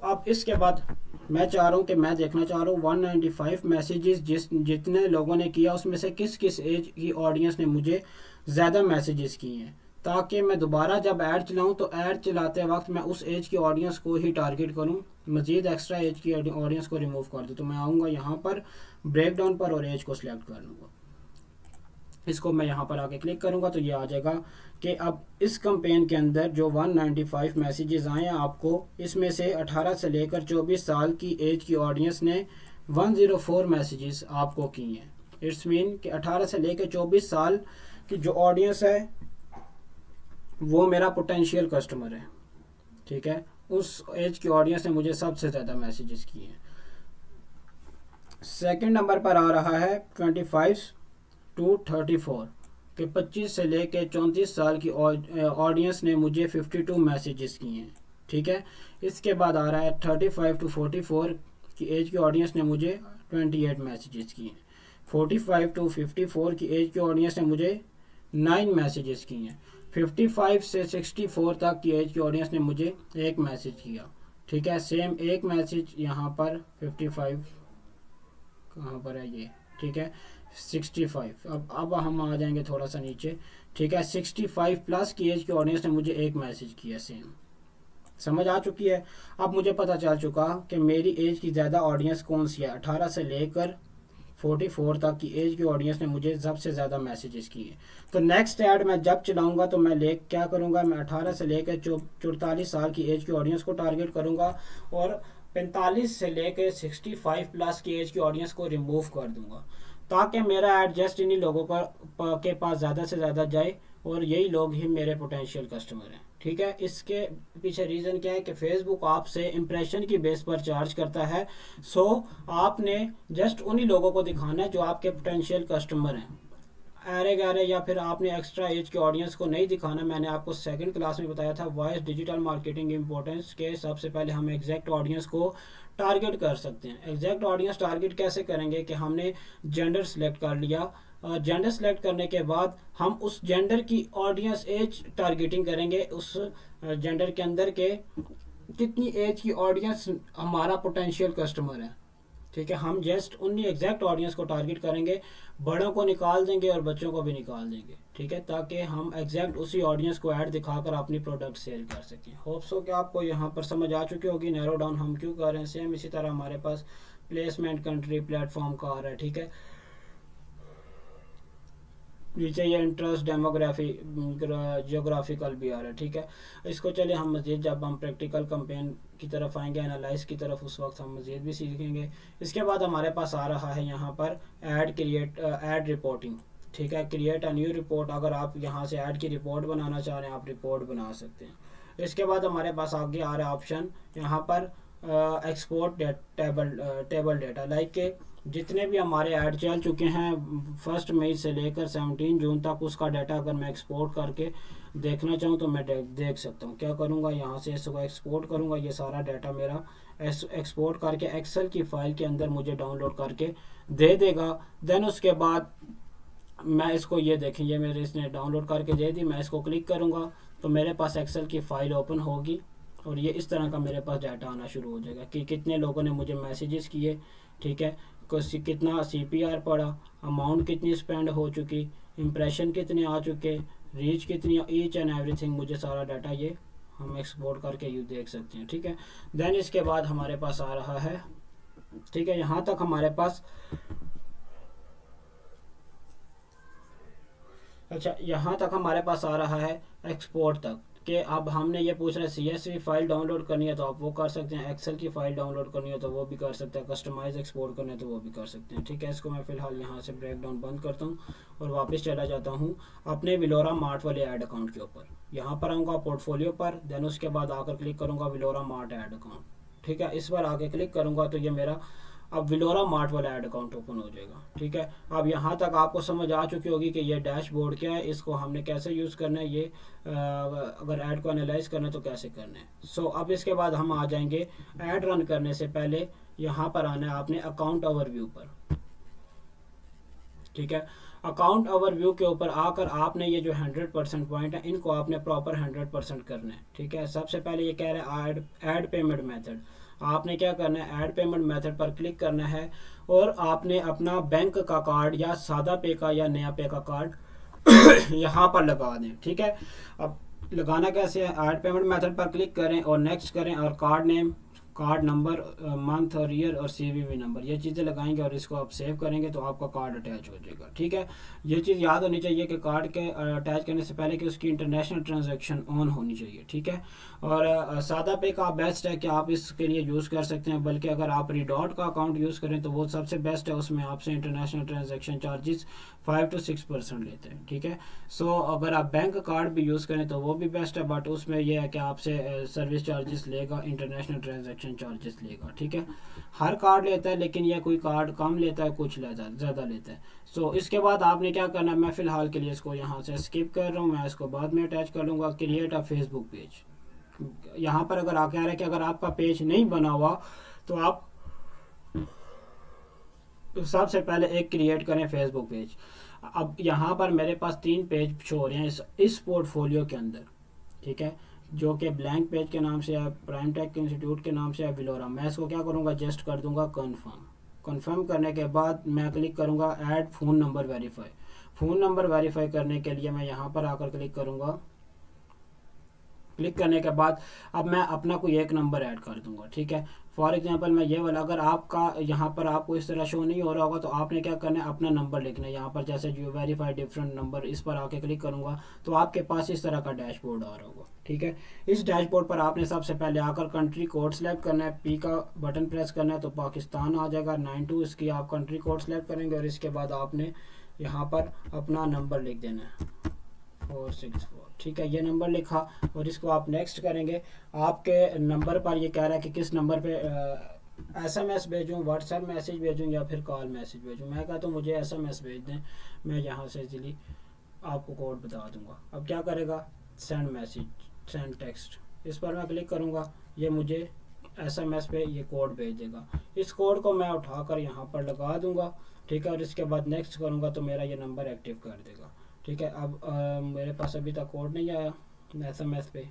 अब इसके बाद मैं चाह रहा हूँ कि मैं देखना चाह रहा हूँ 195 मैसेजेस जितने लोगों ने किया उसमें से किस किस एज की ऑडियंस ने मुझे ज़्यादा मैसेजेस किए हैं, ताकि मैं दोबारा जब ऐड चलाऊं तो ऐड चलाते वक्त मैं उस एज की ऑडियंस को ही टारगेट करूं, मज़ीद एक्स्ट्रा एज की ऑडियंस को रिमूव कर दूं। तो मैं आऊँगा यहाँ पर ब्रेक डाउन पर और एज को सिलेक्ट कर लूँगा। इसको मैं यहाँ पर आके क्लिक करूँगा तो ये आ जाएगा कि अब इस कैंपेन के अंदर जो 195 मैसेजेस आए हैं आपको, इसमें से 18 से लेकर 24 साल की एज की ऑडियंस ने 104 मैसेजेस आपको किए हैं। इट्स मीन कि 18 से लेकर 24 साल की जो ऑडियंस है वो मेरा पोटेंशियल कस्टमर है। ठीक है, उस एज की ऑडियंस ने मुझे सबसे ज़्यादा मैसेजेस किए हैं। सेकंड नंबर पर आ रहा है 25 to 34 कि 25 से लेकर 34 साल की ऑडियंस ने मुझे 52 मैसेजेस किए हैं। ठीक है, इसके बाद आ रहा है 35 to 44 की एज की ऑडियंस ने मुझे 28 मैसेजेस किए हैं। 45 टू 54 की एज की ऑडियंस ने मुझे 9 मैसेजेस किए हैं। 55 से 64 तक की एज की ऑडियंस ने मुझे एक मैसेज किया, ठीक है। सेम एक मैसेज यहाँ पर 55 कहाँ पर है ये, ठीक है। 65 अब हम आ जाएंगे थोड़ा सा नीचे, ठीक है। 65 प्लस की एज की ऑडियंस ने मुझे एक मैसेज किया, सेम। समझ आ चुकी है। अब मुझे पता चल चुका कि मेरी एज की ज़्यादा ऑडियंस कौन सी है। 18 से लेकर 44 तक की एज की ऑडियंस ने मुझे सबसे ज़्यादा मैसेजेस किए। तो नेक्स्ट ऐड मैं जब चलाऊंगा तो मैं क्या करूंगा, मैं 18 से लेकर 44 साल की एज की ऑडियंस को टारगेट करूंगा और 45 से लेकर 65 प्लस की एज की ऑडियंस को रिमूव कर दूंगा, ताकि मेरा ऐड जस्ट इन्हीं लोगों के पास ज़्यादा से ज़्यादा जाए और यही लोग ही मेरे पोटेंशियल कस्टमर हैं, ठीक है। इसके पीछे रीज़न क्या है कि फेसबुक आपसे इंप्रेशन की बेस पर चार्ज करता है। सो आपने जस्ट उन्हीं लोगों को दिखाना है जो आपके पोटेंशियल कस्टमर हैं। अरे गहरे या फिर आपने एक्स्ट्रा एज के ऑडियंस को नहीं दिखाना। मैंने आपको सेकंड क्लास में बताया था वॉइस डिजिटल मार्केटिंग इंपॉर्टेंस के, सबसे पहले हम एग्जैक्ट ऑडियंस को टारगेट कर सकते हैं। एग्जैक्ट ऑडियंस टारगेट कैसे करेंगे कि हमने जेंडर सेलेक्ट कर लिया, जेंडर सेलेक्ट करने के बाद हम उस जेंडर की ऑडियंस एज टारगेटिंग करेंगे, उस जेंडर के अंदर के कितनी एज की ऑडियंस हमारा पोटेंशियल कस्टमर है, ठीक है। हम जस्ट उन्हीं एग्जैक्ट ऑडियंस को टारगेट करेंगे, बड़ों को निकाल देंगे और बच्चों को भी निकाल देंगे, ठीक है, ताकि हम एग्जैक्ट उसी ऑडियंस को ऐड दिखाकर अपनी प्रोडक्ट सेल कर सकें। होप सो कि आपको यहाँ पर समझ आ चुकी होगी नैरो डाउन हम क्यों कर रहे हैं। सेम इसी तरह हमारे पास प्लेसमेंट कंट्री प्लेटफॉर्म का आ रहा है, ठीक है। नीचे ये इंटरेस्ट डेमोग्राफी जियोग्राफिकल भी आ रहा है, ठीक है। इसको चले हम मज़ीद जब हम प्रैक्टिकल कंपेन की तरफ आएंगे, एनालाइज की तरफ, उस वक्त हम मज़ीद भी सीखेंगे। इसके बाद हमारे पास आ रहा है यहाँ पर ऐड रिपोर्टिंग, ठीक है। क्रिएट अ न्यू रिपोर्ट, अगर आप यहाँ से ऐड की रिपोर्ट बनाना चाह रहे हैं आप रिपोर्ट बना सकते हैं। इसके बाद हमारे पास आगे आ रहा है ऑप्शन यहाँ पर एक्सपोर्ट टेबल डेटा, लाइक के जितने भी हमारे ऐड चल चुके हैं 1 मई से लेकर 17 जून तक, उसका डाटा अगर मैं एक्सपोर्ट करके देखना चाहूँ तो मैं देख सकता हूँ। क्या करूँगा, यहाँ से इसको एक्सपोर्ट करूँगा, ये सारा डाटा मेरा एक्सपोर्ट करके एक्सेल की फ़ाइल के अंदर मुझे डाउनलोड करके दे देगा। देन उसके बाद मैं इसको, ये देखें, ये मेरे इसने डाउनलोड करके दे दी। मैं इसको क्लिक करूँगा तो मेरे पास एक्सेल की फ़ाइल ओपन होगी और ये इस तरह का मेरे पास डाटा आना शुरू हो जाएगा कि कितने लोगों ने मुझे मैसेजेस किए, ठीक है, कितना CPR पड़ा, अमाउंट कितनी स्पेंड हो चुकी, इम्प्रेशन कितने आ चुके, रीच कितनी, ईच एंड एवरीथिंग मुझे सारा डाटा ये हम एक्सपोर्ट करके यू देख सकते हैं, ठीक है। देन इसके बाद हमारे पास आ रहा है, ठीक है, यहाँ तक हमारे पास, अच्छा यहाँ तक हमारे पास आ रहा है एक्सपोर्ट तक कि अब हमने ये पूछ रहे हैं CSV फाइल डाउनलोड करनी है तो आप वो कर सकते हैं, एक्सेल की फ़ाइल डाउनलोड करनी है तो वो भी कर सकते हैं, कस्टमाइज एक्सपोर्ट करना है तो वो भी कर सकते हैं, ठीक है। इसको मैं फ़िलहाल यहाँ से ब्रेक डाउन बंद करता हूँ और वापस चला जाता हूँ अपने विलोरा मार्ट वाले ऐड अकाउंट के ऊपर। यहाँ पर आऊँगा पोर्टफोलियो पर, देन उसके बाद आकर क्लिक करूँगा विलोरा मार्ट ऐड अकाउंट, ठीक है। इस पर आके क्लिक करूँगा तो ये मेरा अब विलोरा मार्ट वाला ऐड अकाउंट ओपन हो जाएगा, ठीक है। अब यहाँ तक आपको समझ आ चुकी होगी कि ये डैशबोर्ड क्या है, इसको हमने कैसे यूज़ करना है, ये अगर ऐड को एनालाइज करना है तो कैसे करना है। सो अब इसके बाद हम आ जाएंगे ऐड रन करने से पहले यहाँ पर आना है आपने अकाउंट ओवरव्यू पर, ठीक है। अकाउंट ओवरव्यू के ऊपर आकर आपने ये जो 100% पॉइंट है इनको आपने प्रॉपर 100% करना है, ठीक है। सबसे पहले ये कह रहा है ऐड पेमेंट मेथड, आपने क्या करना है, ऐड पेमेंट मेथड पर क्लिक करना है और आपने अपना बैंक का कार्ड या सादा पे का या नया पे का कार्ड यहाँ पर लगा दें, ठीक है। अब लगाना कैसे है, ऐड पेमेंट मेथड पर क्लिक करें और नेक्स्ट करें और card name, card number, month और ईयर और CVV नंबर, ये चीज़ें लगाएंगे और इसको आप सेव करेंगे तो आपका कार्ड अटैच हो जाएगा, ठीक है। ये चीज़ याद होनी चाहिए कि कार्ड के अटैच करने से पहले कि उसकी इंटरनेशनल ट्रांजैक्शन ऑन होनी चाहिए, ठीक है। और सादा पे का बेस्ट है कि आप इसके लिए यूज़ कर सकते हैं, बल्कि अगर आप रिडॉट का अकाउंट यूज़ करें तो वो सबसे बेस्ट है, उसमें आपसे इंटरनेशनल ट्रांजेक्शन चार्जेस 5 से 6% लेते हैं, ठीक है। सो अगर आप बैंक कार्ड भी यूज़ करें तो वो भी बेस्ट है, बट उसमें यह है कि आपसे सर्विस चार्जेस लेगा, इंटरनेशनल ट्रांजैक्शन चार्जेस लेगा, ठीक है। हर कार्ड लेता है लेकिन यह कोई कार्ड कम लेता है, कुछ ज़्यादा लेता है। सो इसके बाद आपने क्या करना है, मैं फ़िलहाल के लिए इसको यहाँ से स्किप कर रहा हूँ, मैं इसको बाद में अटैच कर लूँगा। क्रिएट अ फेसबुक पेज, यहाँ पर अगर आप कह रहे हैं कि अगर आपका पेज नहीं बना हुआ तो आप सबसे पहले एक क्रिएट करें फेसबुक पेज। अब यहाँ पर मेरे पास 3 पेज शो हो रहे हैं इस पोर्टफोलियो के अंदर, ठीक है, जो कि ब्लैंक पेज के नाम से है, प्राइम टेक इंस्टीट्यूट के नाम से है, विलोरा। मैं इसको क्या करूँगा, जस्ट कर दूंगा कन्फर्म। कन्फर्म करने के बाद मैं क्लिक करूँगा add phone number verify. Phone number verify करने के लिए मैं यहाँ पर आकर क्लिक करूँगा। क्लिक करने के बाद अब मैं अपना कोई एक नंबर ऐड कर दूंगा, ठीक है। फॉर एग्जांपल मैं ये वाला, अगर आपका यहाँ पर आपको इस तरह शो नहीं हो रहा होगा तो आपने क्या करना है, अपना नंबर लिखना है यहाँ पर, जैसे जो वेरीफाई डिफरेंट नंबर, इस पर आके क्लिक करूँगा तो आपके पास इस तरह का डैशबोर्ड आ रहा होगा, ठीक है। इस डैशबोर्ड पर आपने सबसे पहले आकर कंट्री कोड सेलेक्ट करना है, पी का बटन प्रेस करना है तो पाकिस्तान आ जाएगा 92, इसकी आप कंट्री कोड सेलेक्ट करेंगे और इसके बाद आपने यहाँ पर अपना नंबर लिख देना है 464, ठीक है, ये नंबर लिखा और इसको आप नेक्स्ट करेंगे। आपके नंबर पर ये कह रहा है कि किस नंबर पे SMS भेजूँ, व्हाट्सएप मैसेज भेजूँ या फिर कॉल मैसेज भेजूँ। मैं कहता हूँ मुझे SMS भेज दें, मैं यहाँ से इजीली आपको कोड बता दूँगा। अब क्या करेगा, सेंड मैसेज, सेंड टेक्स्ट, इस पर मैं क्लिक करूँगा, ये मुझे SMS पे ये कोड भेज देगा। इस कोड को मैं उठाकर यहाँ पर लगा दूँगा, ठीक है, और इसके बाद नेक्स्ट करूँगा तो मेरा ये नंबर एक्टिव कर देगा, ठीक है। अब मेरे पास अभी तक कोड नहीं आया SMS पे,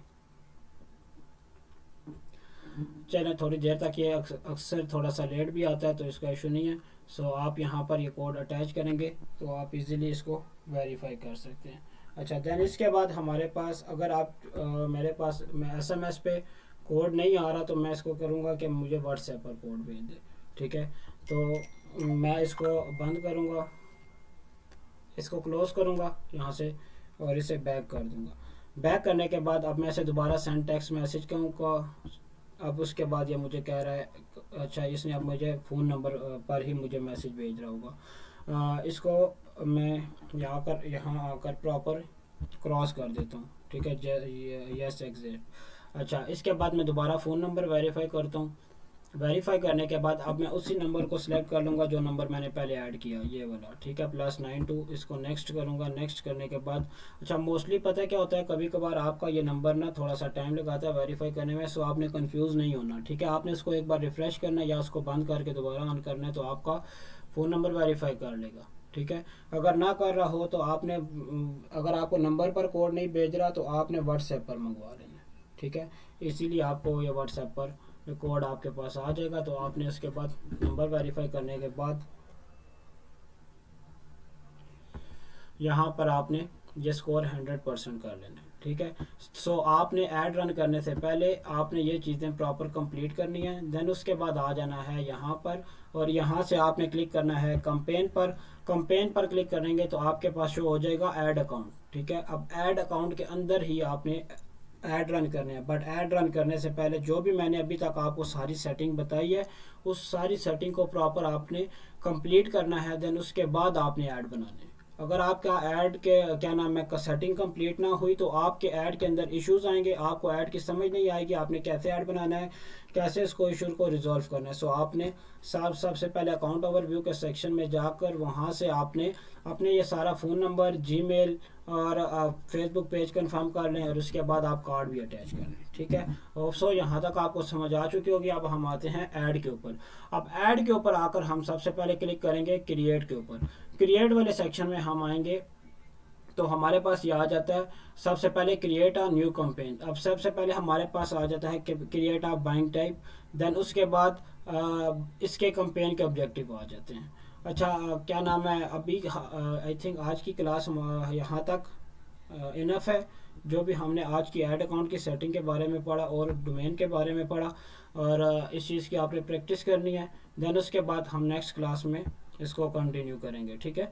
चलें थोड़ी देर तक, ये अक्सर थोड़ा सा लेट भी आता है तो इसका इशू नहीं है। सो आप यहाँ पर ये कोड अटैच करेंगे तो आप इजीली इसको वेरीफाई कर सकते हैं। अच्छा, देन इसके बाद हमारे पास, अगर आप मेरे पास SMS पे कोड नहीं आ रहा तो मैं इसको करूँगा कि मुझे व्हाट्सएप पर कोड भेज दे, ठीक है। तो मैं इसको बंद करूँगा, इसको क्लोज करूँगा यहाँ से और इसे बैक कर दूँगा। बैक करने के बाद अब मैं इसे दोबारा सेंड टेक्स्ट मैसेज कहूँगा। अब उसके बाद ये मुझे कह रहा है, अच्छा इसने अब मुझे फ़ोन नंबर पर ही मुझे मैसेज भेज रहा होगा। इसको मैं यहाँ आकर प्रॉपर क्रॉस कर देता हूँ, ठीक है, यस एग्जैक्ट। अच्छा, इसके बाद मैं दोबारा फ़ोन नंबर वेरीफाई करता हूँ। वेरीफाई करने के बाद अब मैं उसी नंबर को सिलेक्ट कर लूँगा जो नंबर मैंने पहले ऐड किया, ये वाला, ठीक है, +92। इसको नेक्स्ट करूँगा। नेक्स्ट करने के बाद, अच्छा मोस्टली पता है क्या होता है, कभी कभार आपका ये नंबर ना थोड़ा सा टाइम लगाता है वेरीफाई करने में, सो आपने कंफ्यूज नहीं होना, ठीक है। आपने इसको एक बार रिफ़्रेश करना है या उसको बंद करके दोबारा ऑन करना है तो आपका फ़ोन नंबर वेरीफाई कर लेगा, ठीक है। अगर ना कर रहा हो तो आपने, अगर आपको नंबर पर कोड नहीं भेज रहा तो आपने व्हाट्सएप पर मंगवा लेना, ठीक है। इसीलिए आपको ये व्हाट्सएप पर कोड आपके पास आ जाएगा। तो आपने उसके बाद नंबर वेरीफाई करने के बाद यहाँ पर आपने ये स्कोर 100% कर लेना है, ठीक है। सो आपने ऐड रन करने से पहले आपने ये चीज़ें प्रॉपर कंप्लीट करनी है। देन उसके बाद आ जाना है यहाँ पर और यहाँ से आपने क्लिक करना है कंपेन पर। कंपेन पर क्लिक करेंगे तो आपके पास शो हो जाएगा ऐड अकाउंट, ठीक है। अब ऐड अकाउंट के अंदर ही आपने ऐड रन करने हैं, बट ऐड रन करने से पहले जो भी मैंने अभी तक आपको सारी सेटिंग बताई है उस सारी सेटिंग को प्रॉपर आपने कंप्लीट करना है। देन उसके बाद आपने ऐड बनाने हैं। अगर आपका ऐड के क्या नाम है सेटिंग कंप्लीट ना हुई तो आपके ऐड के अंदर इश्यूज आएंगे, आपको ऐड की समझ नहीं आएगी, आपने कैसे ऐड बनाना है, कैसे इसको इशू को रिजॉल्व करना है। सो आपने सबसे पहले अकाउंट ओवरव्यू के सेक्शन में जाकर वहाँ से आपने अपने ये सारा फ़ोन नंबर, जीमेल और फेसबुक पेज कंफर्म कर लें और उसके बाद आप कार्ड भी अटैच कर लें, ठीक है। और सो यहाँ तक आपको समझ आ चुकी होगी। अब हम आते हैं ऐड के ऊपर। अब ऐड के ऊपर आकर हम सबसे पहले क्लिक करेंगे क्रिएट के ऊपर। क्रिएट वाले सेक्शन में हम आएंगे तो हमारे पास ये आ जाता है सबसे पहले क्रिएट अ न्यू कैंपेन। अब सबसे पहले हमारे पास आ जाता है create a buying type. Then उसके बाद इसके कैंपेन के ऑब्जेक्टिव आ जाते हैं। अच्छा क्या नाम है, अभी आई थिंक आज की क्लास यहाँ तक इनफ है। जो भी हमने आज की ऐड अकाउंट की सेटिंग के बारे में पढ़ा और डोमेन के बारे में पढ़ा और इस चीज़ की आपने प्रैक्टिस करनी है। देन उसके बाद हम नेक्स्ट क्लास में इसको कंटिन्यू करेंगे, ठीक है।